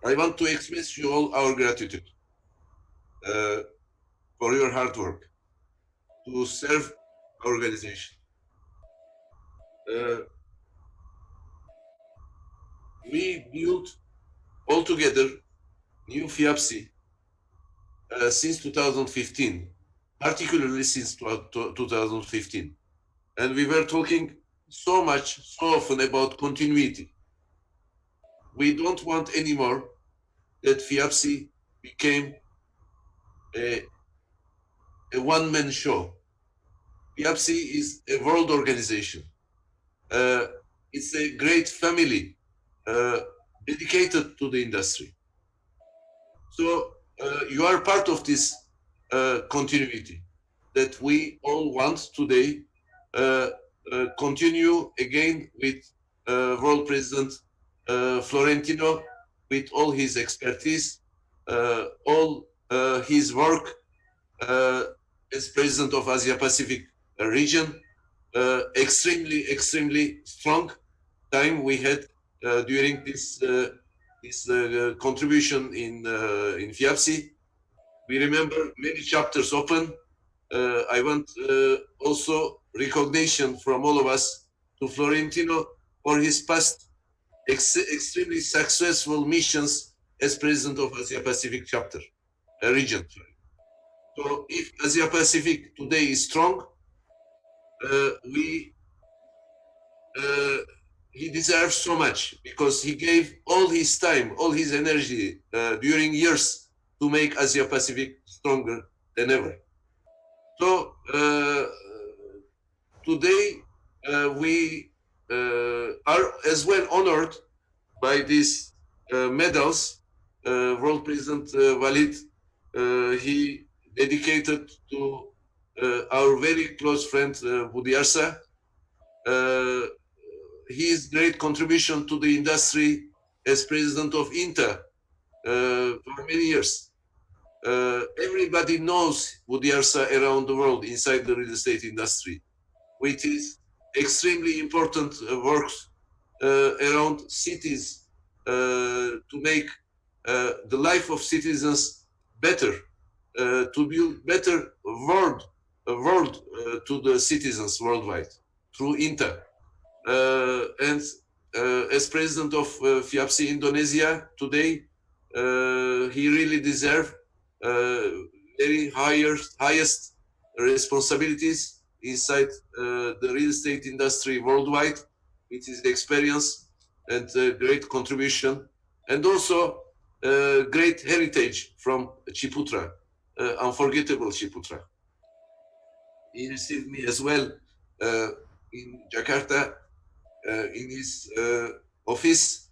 Speaker 3: I want to express you all our gratitude for your hard work to serve our organization. We built all together new FIABCI since 2015 particularly since 2015. And we were talking so much, so often about continuity. We don't want anymore that FIABCI became a one-man show. FIABCI is a world organization. It's a great family dedicated to the industry. So you are part of this continuity that we all want today. Continue again with World President Florentino, with all his expertise, all his work as President of Asia Pacific region, extremely strong time we had during this contribution in FIABCI. We remember many chapters open. I want also recognition from all of us to Florentino for his past extremely successful missions as President of Asia Pacific chapter region. So if Asia Pacific today is strong, he deserves so much because he gave all his time, all his energy during years to make Asia Pacific stronger than ever. So today we are as well honored by these medals. World President Walid, he dedicated to our very close friend Budiarsa. His great contribution to the industry as president of INTA for many years. Everybody knows Budiarsa around the world inside the real estate industry, which is extremely important works around cities to make the life of citizens better, to build better world to the citizens worldwide through INTA. And as president of FIABCI Indonesia today, he really deserves very highest responsibilities inside the real estate industry worldwide, with his experience and great contribution, and also great heritage from Ciputra, unforgettable Ciputra. He received me as well in Jakarta, in his office.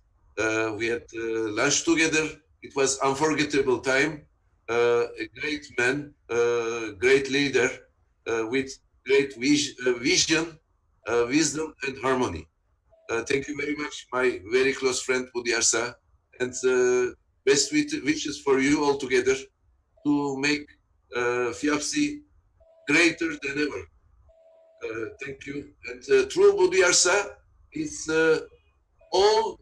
Speaker 3: We had lunch together. It was unforgettable time. A great man, great leader, with great vision, wisdom, and harmony. Thank you very much, my very close friend Budiarsa, and best wishes for you all together to make FIABCI greater than ever. Thank you. And through Budiarsa, it's all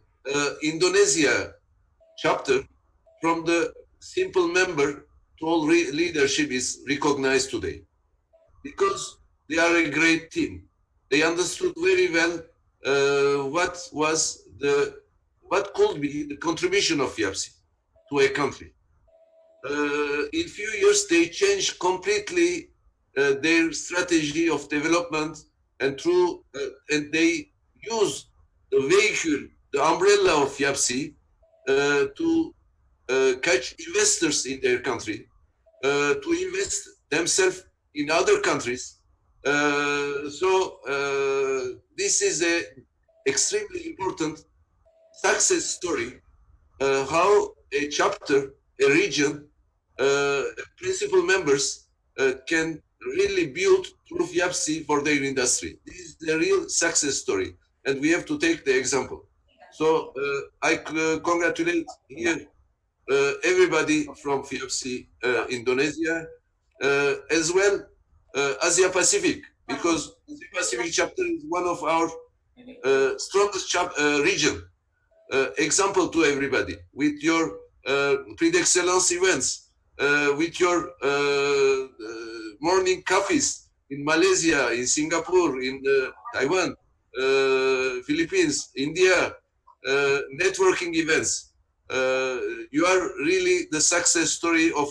Speaker 3: Indonesia chapter, from the simple member to all leadership, is recognized today because they are a great team. They understood very well what could be the contribution of FIABCI to a country. In few years, they changed completely their strategy of development, and and they use the vehicle, the umbrella of FIABCI, to catch investors in their country, to invest themselves in other countries. So this is a extremely important success story, how a chapter, a region, principal members can really build through FIABCI for their industry. This is the real success story, and we have to take the example. So I congratulate here everybody from FIABCI Indonesia, as well Asia Pacific, because Asia Pacific chapter is one of our strongest region. Example to everybody, with your Prix d'Excellence events, with your morning coffees in Malaysia, in Singapore, in Taiwan, Philippines, India, networking events. You are really the success story of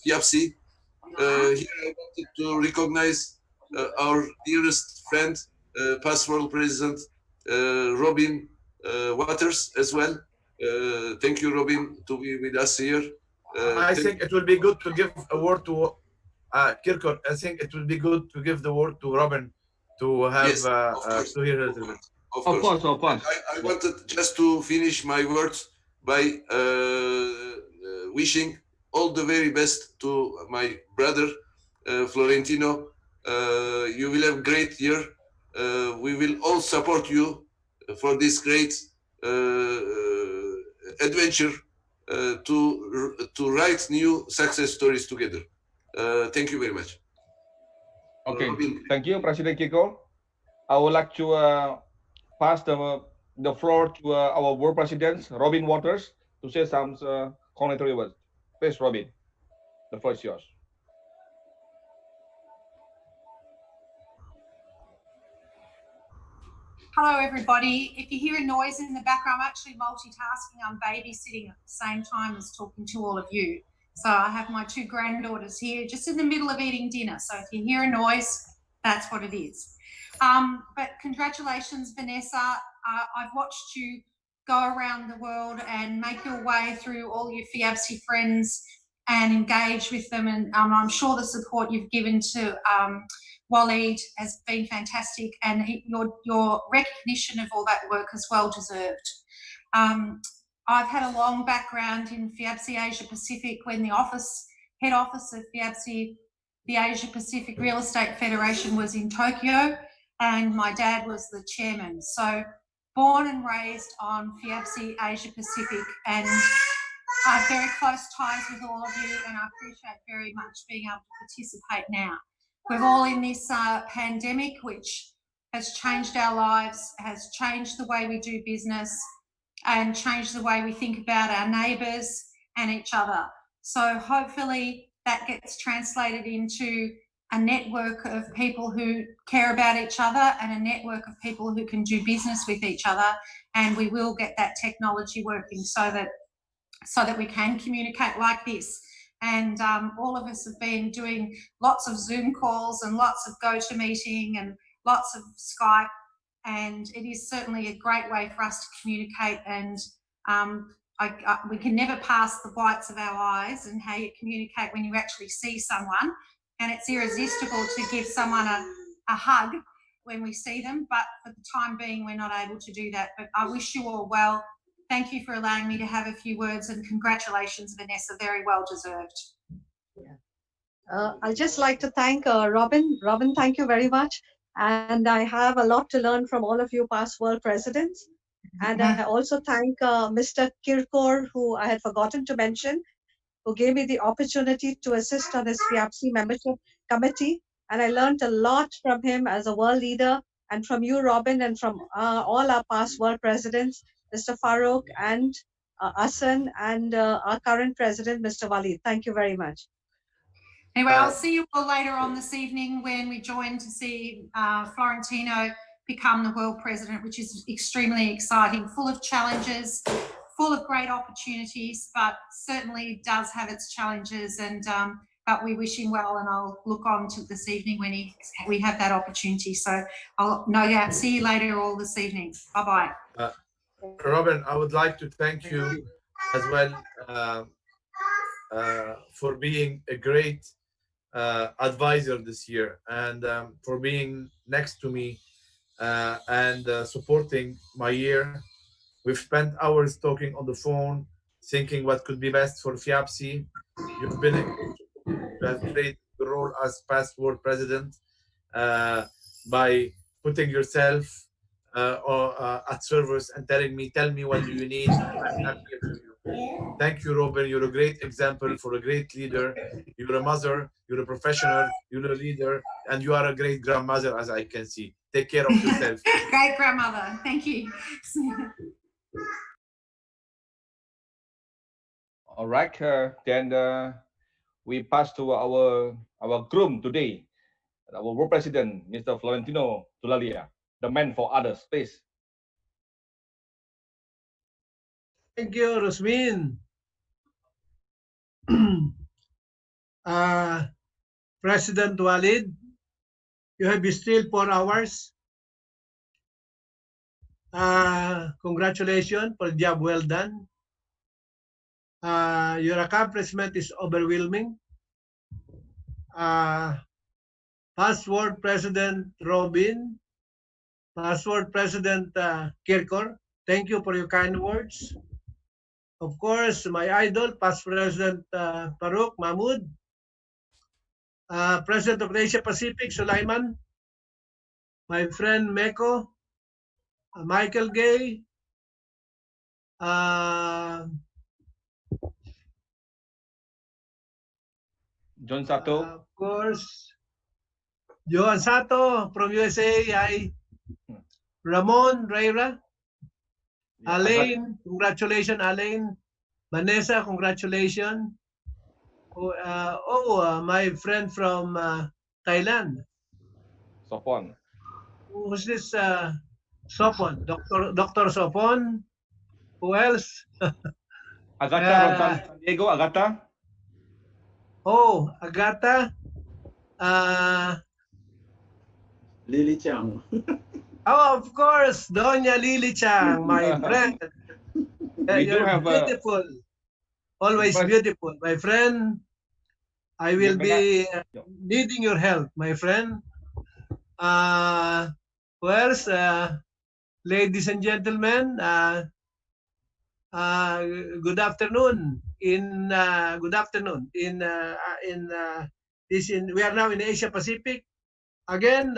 Speaker 3: FIABCI, Here I wanted to recognize our dearest friend, past world president Robin Waters as well. Thank you, Robin, to be with us here.
Speaker 10: I think it will be good to give a word to Kirkor. I think it will be good to give the word to Robin to have
Speaker 3: Yes, of course.
Speaker 10: to hear a little bit.
Speaker 3: Of course. I wanted just to finish my words by wishing all the very best to my brother Florentino. You will have a great year. We will all support you for this great adventure to write new success stories together. Thank you very much.
Speaker 7: Okay, thank you, President Kiko. I would like to pass the floor to our world president, Robin Waters, to say some congratulatory words. Please, Robin, the floor is yours.
Speaker 16: Hello, everybody. If you hear a noise in the background, I'm actually multitasking. I'm babysitting at the same time as talking to all of you. So I have my two granddaughters here just in the middle of eating dinner. So if you hear a noise, that's what it is. But congratulations, Vanessa. I've watched you go around the world and make your way through all your FIABCI friends and engage with them. And I'm sure the support you've given to Waleed has been fantastic, and your recognition of all that work is well deserved. I've had a long background in FIABCI Asia Pacific when the head office of FIABCI, the Asia Pacific Real Estate Federation, was in Tokyo, and my dad was the chairman. So born and raised on FIABCI Asia Pacific, and I have very close ties with all of you, and I appreciate very much being able to participate now. We're all in this pandemic, which has changed our lives, has changed the way we do business, and changed the way we think about our neighbours and each other. So hopefully that gets translated into a network of people who care about each other and a network of people who can do business with each other, and we will get that technology working so that we can communicate like this. And all of us have been doing lots of Zoom calls and lots of GoToMeeting and lots of Skype, and it is certainly a great way for us to communicate. And we can never pass the whites of our eyes and how you communicate when you actually see someone, and it's irresistible to give someone a hug when we see them, but for the time being we're not able to do that. But I wish you all well. Thank you for allowing me to have a few words, and congratulations, Vanessa, very well deserved.
Speaker 15: I'd just like to thank Robin. Robin, thank you very much. And I have a lot to learn from all of you past world presidents. And I also thank Mr. Kirkor, who I had forgotten to mention, who gave me the opportunity to assist on his FIABCI membership committee. And I learned a lot from him as a world leader, and from you, Robin, and from all our past world presidents, Mr. Farouk and Asan, and our current president, Mr. Waleed. Thank you very much.
Speaker 16: Anyway, I'll see you all later on this evening when we join to see Florentino become the world president, which is extremely exciting, full of challenges, full of great opportunities, but certainly does have its challenges. And but we wish him well, and I'll look on to this evening when we have that opportunity. So I'll no doubt see you later all this evening. Bye bye.
Speaker 10: Robin, I would like to thank you as well for being a great advisor this year, and for being next to me and supporting my year. We've spent hours talking on the phone, thinking what could be best for FIABCI. You've played the role as past world president by putting yourself at service and tell me what do you need. I'm here for you. Thank you, Robin. You're a great example for a great leader. You're a mother, you're a professional, you're a leader, and you are a great grandmother, as I can see. Take care of yourself.
Speaker 16: Great grandmother. Thank you.
Speaker 7: All right, then we pass to our groom today, our world president, Mr. Florentino Tulalia, the man for others, please.
Speaker 5: Thank you, Rusmin. President Walid, you have been still 4 hours. Congratulations for the job well done. Your accomplishment is overwhelming. Password President Robin, Password President Kirkor, thank you for your kind words. Of course, my idol, past President Farouk Mahmood, President of Asia Pacific, Sulaiman, my friend Meko, Michael Gay,
Speaker 7: John Sato.
Speaker 5: of course, Johan Sato from USA, Ramon Reyra, Alain, congratulations, Alain. Vanessa, congratulations. My friend from Thailand.
Speaker 7: Sopon.
Speaker 5: Who's this? Sopon, Dr. Sopon. Who else?
Speaker 7: Agata from San Diego, Agata.
Speaker 5: Oh, Agata.
Speaker 14: Lily Chang.
Speaker 5: Oh, of course, Doña Lily Chang, my friend. You're beautiful. Always beautiful, my friend. I will be needing your help, my friend. Who else? Ladies and gentlemen, good afternoon. Good afternoon. We are now in Asia Pacific. Again,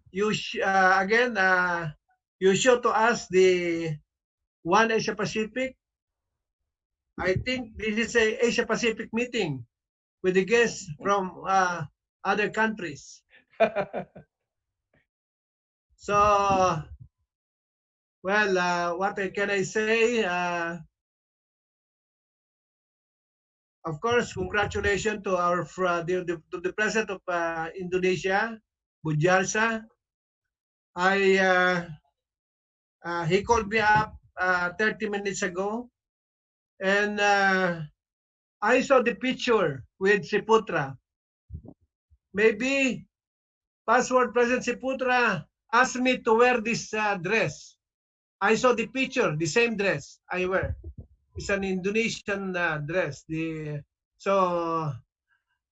Speaker 5: you show to us the One Asia Pacific. I think this is a Asia Pacific meeting with the guests from other countries. So, well, what can I say? Of course, congratulations to our to the President of Indonesia, Bujarsa. He called me up 30 minutes ago, and I saw the picture with Siputra. Maybe Password President Siputra asked me to wear this dress. I saw the picture, the same dress I wear. It's an Indonesian dress.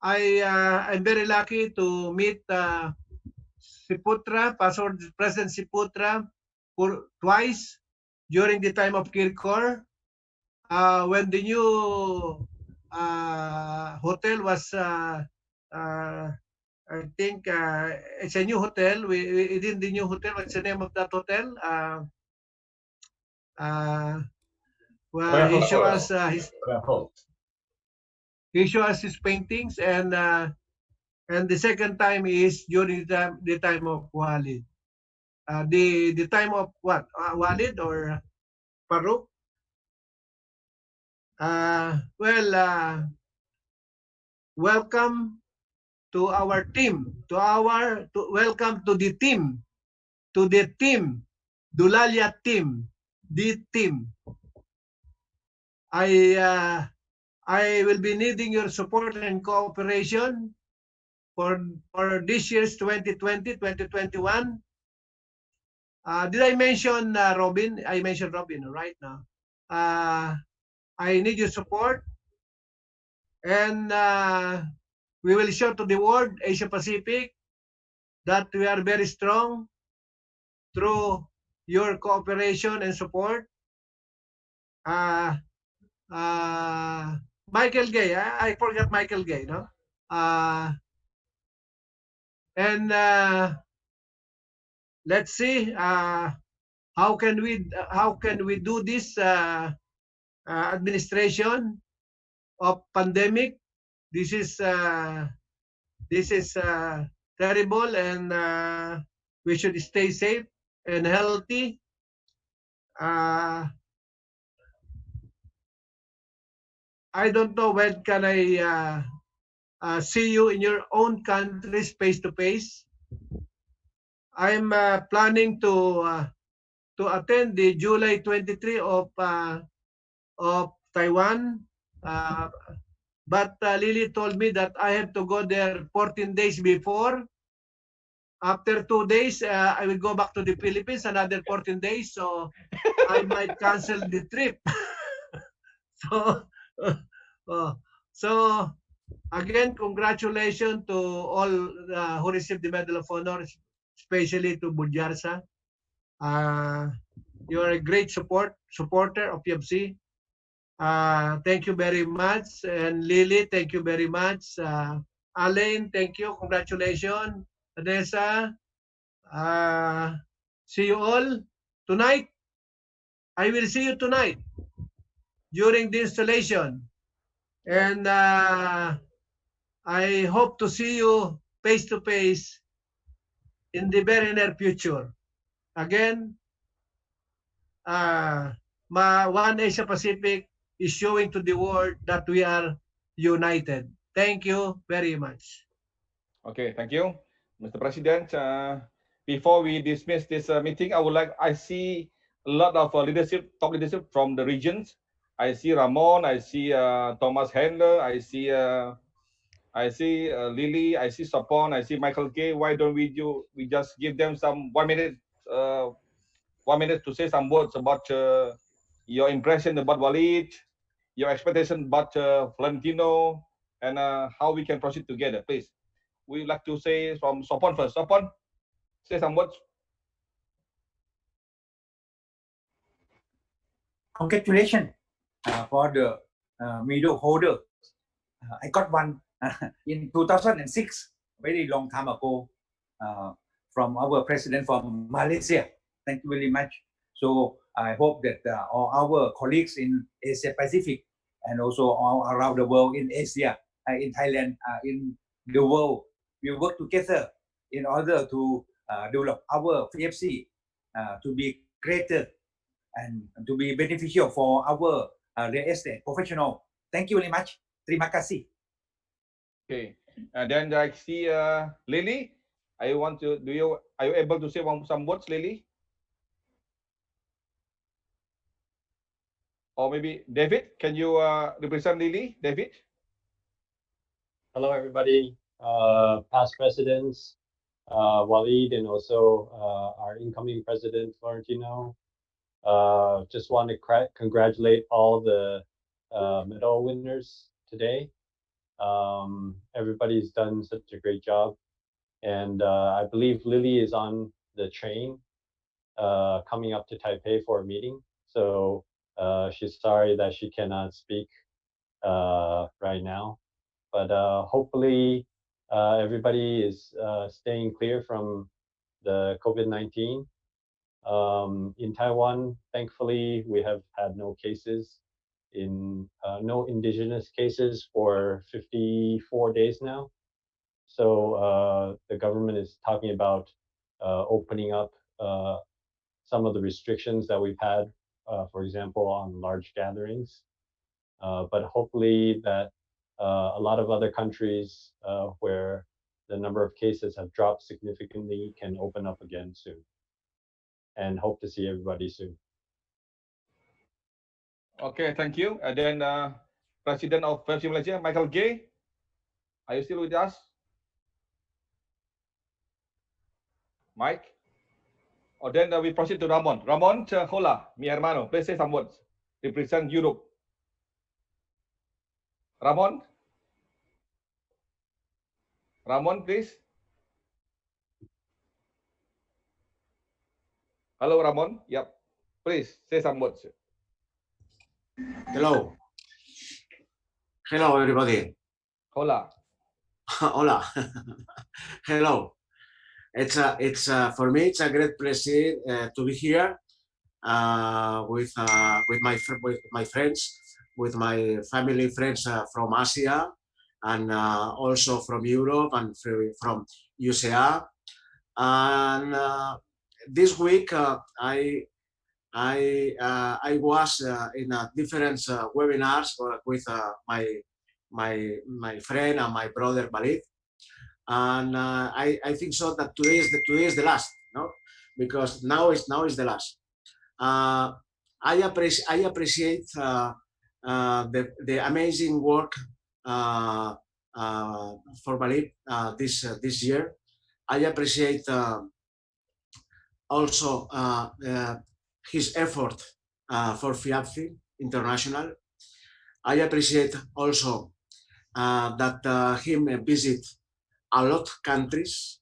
Speaker 5: I'm very lucky to meet Siputra, Password President Siputra, twice during the time of Kirkor, when the new hotel was, I think it's a new hotel. We did the new hotel. What's the name of that hotel? Well, he showed us his paintings, and the second time is during the time of Walid. The time of what? Walid or Farouk? Welcome to our team. Welcome to the team. To the team. Dulalia team. The team. I will be needing your support and cooperation for this year's 2020, 2021. Did I mention Robin? I mentioned Robin right now. I need your support, and we will show to the world, Asia Pacific, that we are very strong through your cooperation and support. Michael Gay, I forgot Michael Gay, no? And let's see how can we do this administration of pandemic. This is terrible, and we should stay safe and healthy. I don't know when can I see you in your own countries face to face. I'm planning to attend the July 23 of Taiwan, But Lily told me that I have to go there 14 days before. After 2 days, I will go back to the Philippines, another 14 days. So I might cancel the trip. So, so again, congratulations to all who received the Medal of Honor, especially to Budyarsa. You are a great supporter of FIABCI. Thank you very much. And Lily, thank you very much. Alain, thank you. Congratulations. Vanessa, see you all tonight. I will see you tonight during the installation. And I hope to see you face to face in the very near future. Again, One Asia Pacific is showing to the world that we are united. Thank you very much.
Speaker 7: Okay, thank you, Mr. President. Before we dismiss this meeting, I see a lot of leadership, top leadership from the regions. I see Ramon, I see Thomas Handler, I see Lily, I see Sapon, I see Michael K. Why don't we just give them some 1 minute, 1 minute to say some words about your impression about Walid, your expectation about Florentino, and how we can proceed together, please. We would like to say from Sopon first. Sopon, say some words.
Speaker 17: Congratulations for the medal holder. I got one in 2006, very long time ago, from our president from Malaysia. Thank you very much. So I hope that all our colleagues in Asia Pacific and also all around the world in Asia, in Thailand, in the world, we work together in order to develop our FIABCI to be greater and to be beneficial for our real estate professional. Thank you very much. Terima kasih.
Speaker 7: Okay, and then I see Lily. Are you able to say some words, Lily? Or maybe David, can you represent Lily? David?
Speaker 18: Hello, everybody. Past presidents, Walid, and also our incoming president, Florentino. Just want to congratulate all the medal winners today. Everybody's done such a great job. And I believe Lily is on the train coming up to Taipei for a meeting. So she's sorry that she cannot speak right now. But hopefully everybody is staying clear from the COVID-19. In Taiwan, thankfully, we have had no cases, no indigenous cases for 54 days now. So the government is talking about opening up some of the restrictions that we've had, for example, on large gatherings. But hopefully that a lot of other countries where the number of cases have dropped significantly can open up again soon. And hope to see everybody soon.
Speaker 7: Okay, thank you. And then President of FIABCI Malaysia, Michael Gay, are you still with us? Mike? Or then we proceed to Ramon. Ramon, hola, mi hermano. Please say some words. Represent Europe. Ramon? Ramon, please. Hello, Ramon. Yep. Please say some words.
Speaker 19: Hello. Hello, everybody.
Speaker 7: Hola.
Speaker 19: Hola. Hello. It's for me. It's a great pleasure to be here with my friends, with my family friends from Asia, and also from Europe and from USA. And this week I was in different webinars with my friend and my brother Walid, and I think so that today is the last, no, because now is the last. I appreciate the amazing work for Bali this year. I appreciate also his effort for FIABCI International. I appreciate also that him visit a lot countries,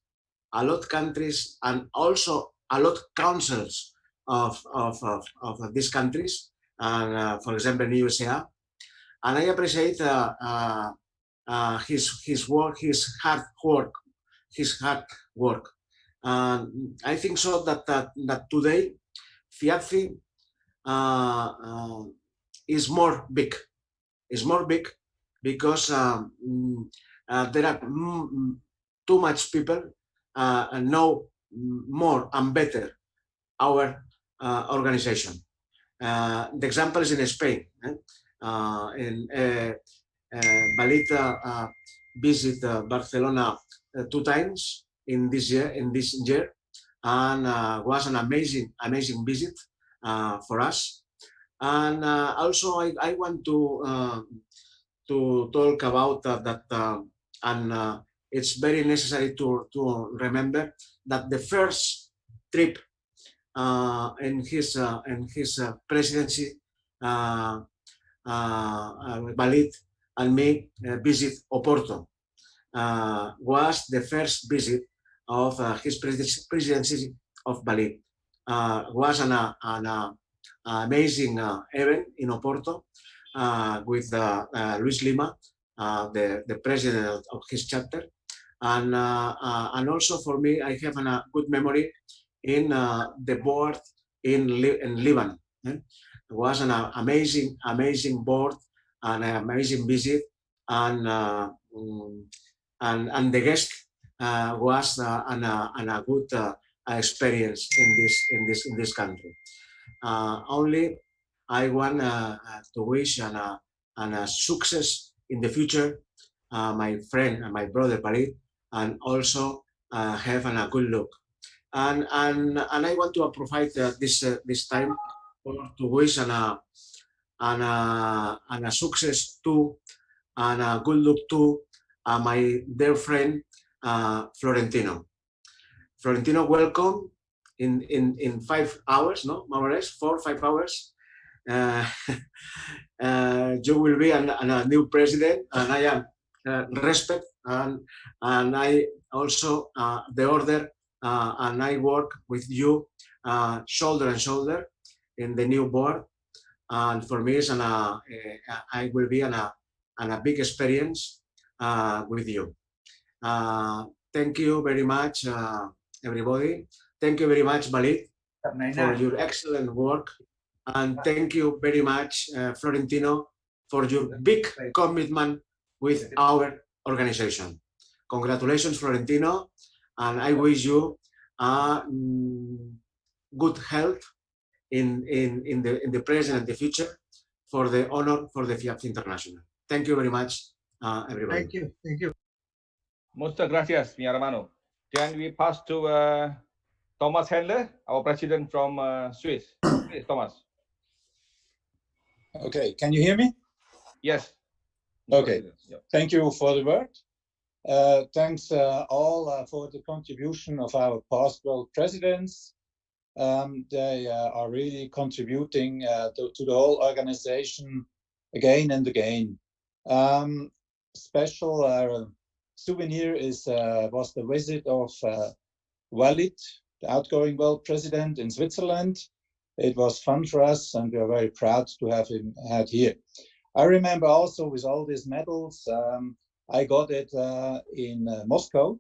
Speaker 19: and also a lot councils of these countries, and for example in USA. And I appreciate his work, his hard work. I think so that today FIABCI is more big because there are too much people know more and better our organization. The example is in Spain. Balita visit Barcelona 2 times in this year, and was an amazing visit for us. And also I want to talk about that, and it's very necessary to remember that the first trip in his presidency, Balit and me visit Oporto. Was the first visit of his presidency of Balit. Was an amazing event in Oporto with Luis Lima, the president of his chapter, and also for me, I have a good memory in the board in Lebanon. It was an amazing board, and an amazing visit, and the guest was a good experience in this country. Only I want to wish a success in the future, my friend and my brother Parit, and also have a good look. And I want to provide this time to wish a success too, and a good look to my dear friend Florentino. Florentino, welcome in 5 hours, no, more or less 4 or 5 hours. You will be a new president, and I am respect, and I also the order, and I work with you shoulder and shoulder in the new board, and for me it's I will be a big experience with you. Thank you very much, everybody. Thank you very much, Balit, for your excellent work. And thank you very much, Florentino, for your big commitment with our organization. Congratulations, Florentino, and I wish you good health in the present and the future for the honor for the FIABCI International. Thank you very much, everybody.
Speaker 5: Thank you.
Speaker 7: Muchas gracias, mi hermano. Then we pass to Thomas Handler, our president from Swiss. Please, Thomas.
Speaker 20: Okay, can you hear me?
Speaker 7: Yes.
Speaker 20: Okay, thank you for the word. Thanks all for the contribution of our past world presidents. They are really contributing to the whole organization again and again. Special souvenir was the visit of Walid, the outgoing world president in Switzerland. It was fun for us, and we are very proud to have him here. I remember also with all these medals, I got it in Moscow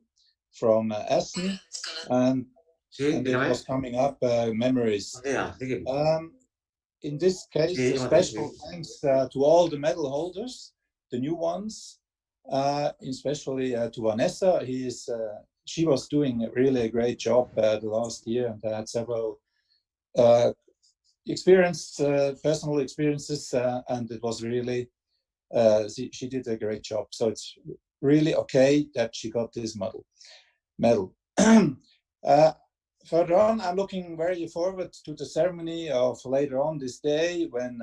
Speaker 20: from Essen, and it was coming up memories. In this case, a special thanks to all the medal holders, the new ones, especially to Vanessa. She was doing really a great job the last year, and I had several personal experiences, and it was really, she did a great job. So it's really okay that she got this medal. Further on, I'm looking very forward to the ceremony of later on this day when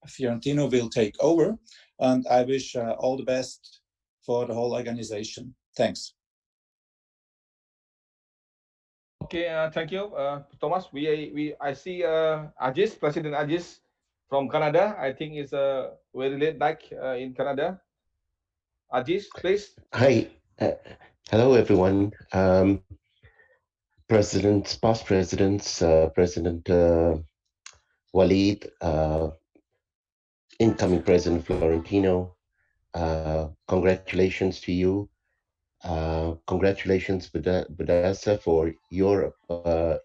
Speaker 20: Fiorentino will take over. And I wish all the best for the whole organization. Thanks.
Speaker 7: Okay, thank you, Thomas. I see Ajis, President Ajis from Canada. I think it's very late night in Canada. Ajis, please.
Speaker 6: Hi, hello everyone. Presidents, past presidents, President Walid, incoming President Florentino, congratulations to you. Congratulations, Budasa, for your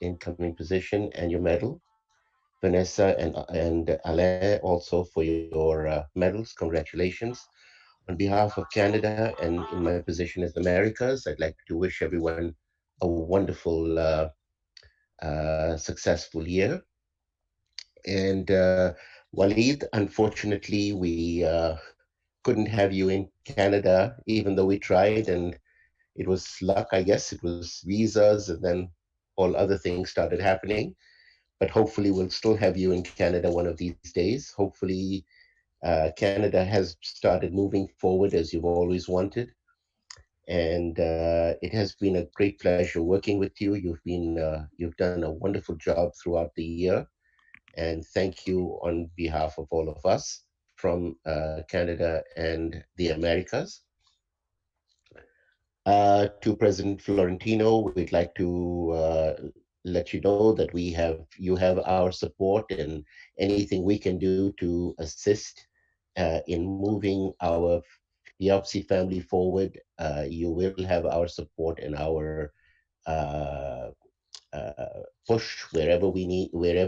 Speaker 6: incoming position and your medal. Vanessa and Alain also for your medals. Congratulations. On behalf of Canada and in my position as Americas, I'd like to wish everyone a wonderful, successful year. And Walid, unfortunately, we couldn't have you in Canada, even though we tried, and it was luck, I guess. It was visas, and then all other things started happening. But hopefully, we'll still have you in Canada one of these days. Hopefully, Canada has started moving forward as you've always wanted. And it has been a great pleasure working with you. You've done a wonderful job throughout the year. And thank you on behalf of all of us from Canada and the Americas. To President Florentino, we'd like to let you know that you have our support and anything we can do to assist in moving our FIABCI family forward. You will have our support and our push wherever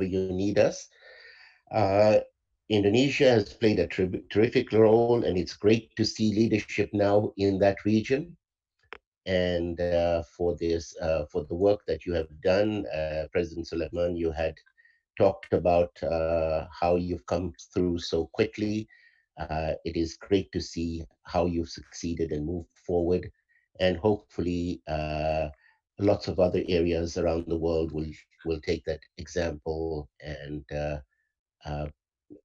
Speaker 6: you need us. Indonesia has played a terrific role, and it's great to see leadership now in that region. And for the work that you have done, President Suleiman, you had talked about how you've come through so quickly. It is great to see how you've succeeded and moved forward, and hopefully lots of other areas around the world will take that example and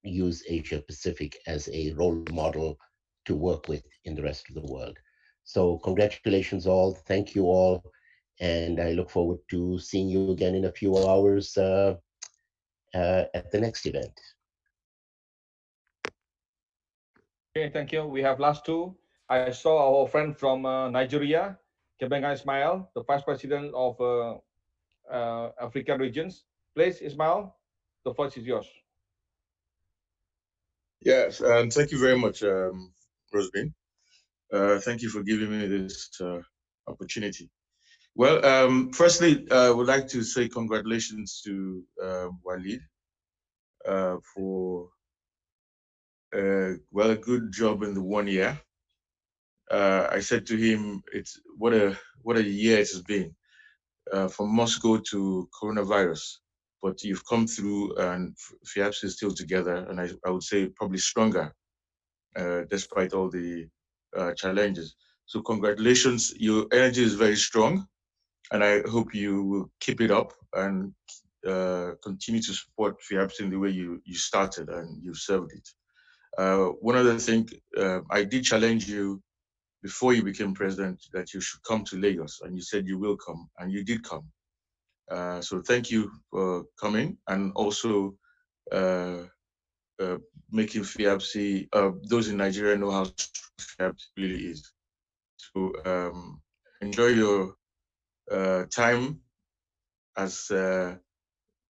Speaker 6: use Asia Pacific as a role model to work with in the rest of the world. So congratulations all, thank you all, and I look forward to seeing you again in a few hours at the next event.
Speaker 7: Okay, thank you. We have last two. I saw our friend from Nigeria, Kebenga Ismail, the Vice President of African regions. Please, Ismail, the floor is yours.
Speaker 21: Yes, and thank you very much, Rosebin. Thank you for giving me this opportunity. Well, firstly, I would like to say congratulations to Walid for a good job in the 1 year. I said to him, "It's what a year it has been, from Moscow to coronavirus, but you've come through, and FIABCI is still together, and I would say probably stronger, despite all the challenges. So congratulations, your energy is very strong, and I hope you will keep it up and continue to support FIABCI in the way you started and you've served it. One other thing, I did challenge you before you became president that you should come to Lagos, and you said you will come, and you did come. So thank you for coming, and also making FIABCI, those in Nigeria know how strong FIABCI really is. So enjoy your time as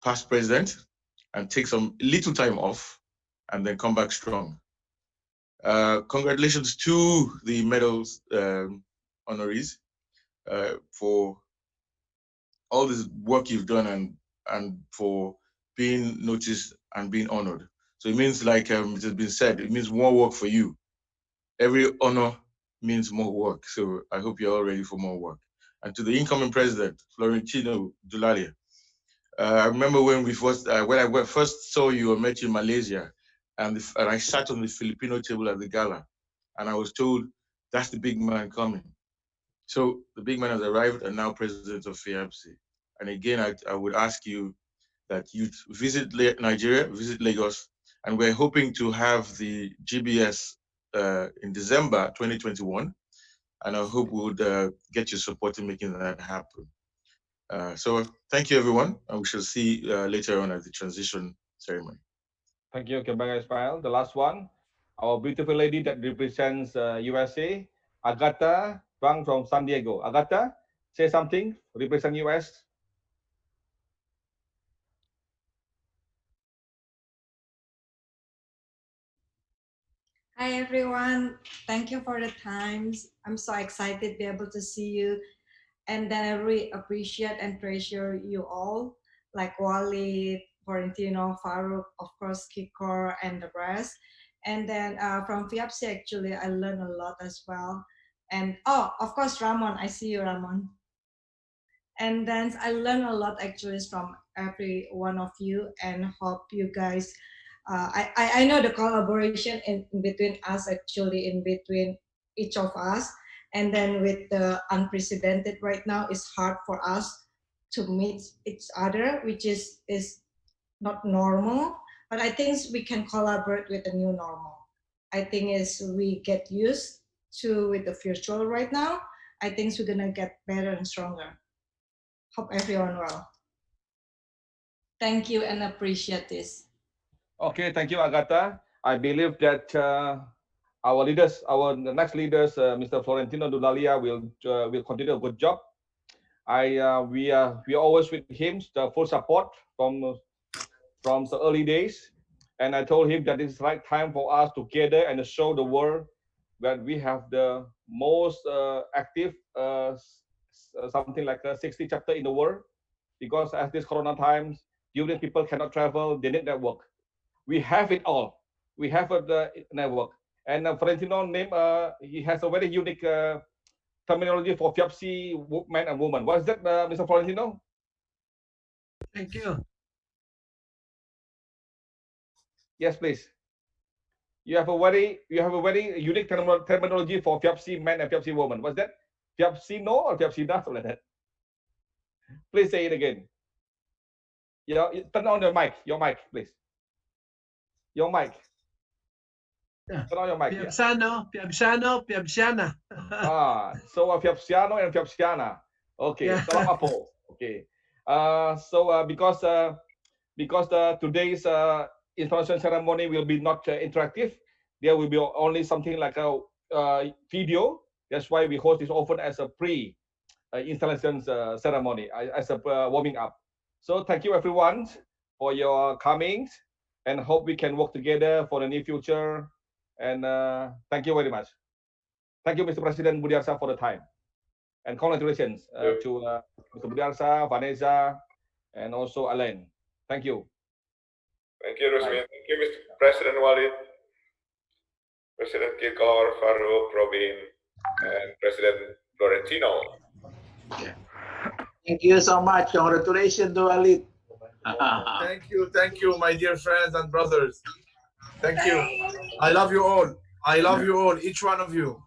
Speaker 21: past president, and take some little time off, and then come back strong. Congratulations to the medals honorees for all this work you've done and for being noticed and being honored. So it means, like it has been said, it means more work for you. Every honor means more work. So I hope you're all ready for more work. And to the incoming president, Florentino Dulalia, I remember when I first saw you or met you in Malaysia, and I sat on the Filipino table at the gala, and I was told, that's the big man coming. So the big man has arrived, and now president of FIABCI. And again, I would ask you that you visit Nigeria, visit Lagos, And we're hoping to have the GBS in December 2021. And I hope we would get your support in making that happen. So thank you, everyone. And we shall see later on at the transition ceremony.
Speaker 7: Thank you, Kembang Ismail. The last one, our beautiful lady that represents USA, Agatha Wang from San Diego. Agatha, say something, represent US.
Speaker 4: Hi everyone, thank you for the times. I'm so excited to be able to see you, and then I really appreciate and treasure you all, like Wally, Florentino, Farouk, of course, Kikor, and the rest. And then from FIABCI, actually, I learned a lot as well. And oh, of course, Ramon, I see you, Ramon. And then I learned a lot actually from every one of you, and hope you guys. I know the collaboration in between us, actually in between each of us, and then with the unprecedented right now, it's hard for us to meet each other, which is not normal. But I think we can collaborate with the new normal. I think as we get used to with the virtual right now, I think we're gonna get better and stronger. Hope everyone well. Thank you and appreciate this.
Speaker 7: Okay, thank you, Agatha. I believe that our leaders, our next leaders, Mr. Florentino Dulalia will continue a good job. We are always with him, the full support from the early days, and I told him that it's the right time for us to gather and show the world that we have the most active something like 60 chapter in the world, because at this Corona times, during people cannot travel, they need network. We have it all. We have the network. And Florentino name, he has a very unique terminology for FIABCI man and woman. What is that, Mr. Florentino?
Speaker 5: Thank you.
Speaker 7: Yes, please. You have a very unique terminology for FIABCI man and FIABCI woman. What's that? FIABCI no or FIABCI does, something like that? Please say it again. Turn on your mic, please. Your mic. Turn on your mic.
Speaker 5: FIABSANO, FIABSANO, FIABSIANA.
Speaker 7: So FIABSIANO and FIABSIANA. Okay, yeah. Salam apo. Okay. Because today's installation ceremony will be not interactive, there will be only something like a video. That's why we host this often as a pre-installation ceremony, as a warming up. So thank you everyone for your coming, and hope we can work together for the near future. And thank you very much. Thank you, Mr. President Budiarsa, for the time. And congratulations to Mr. Budiarsa, Vanessa, and also Alain. Thank you.
Speaker 12: Thank you, Rusmin. Thank you, Mr. President Walid, President Kikor, Farouk, Robin, and President Florentino.
Speaker 14: Thank you so much. Congratulations to Walid.
Speaker 10: Thank you, my dear friends and brothers. Thank you. I love you all. I love you all, each one of you.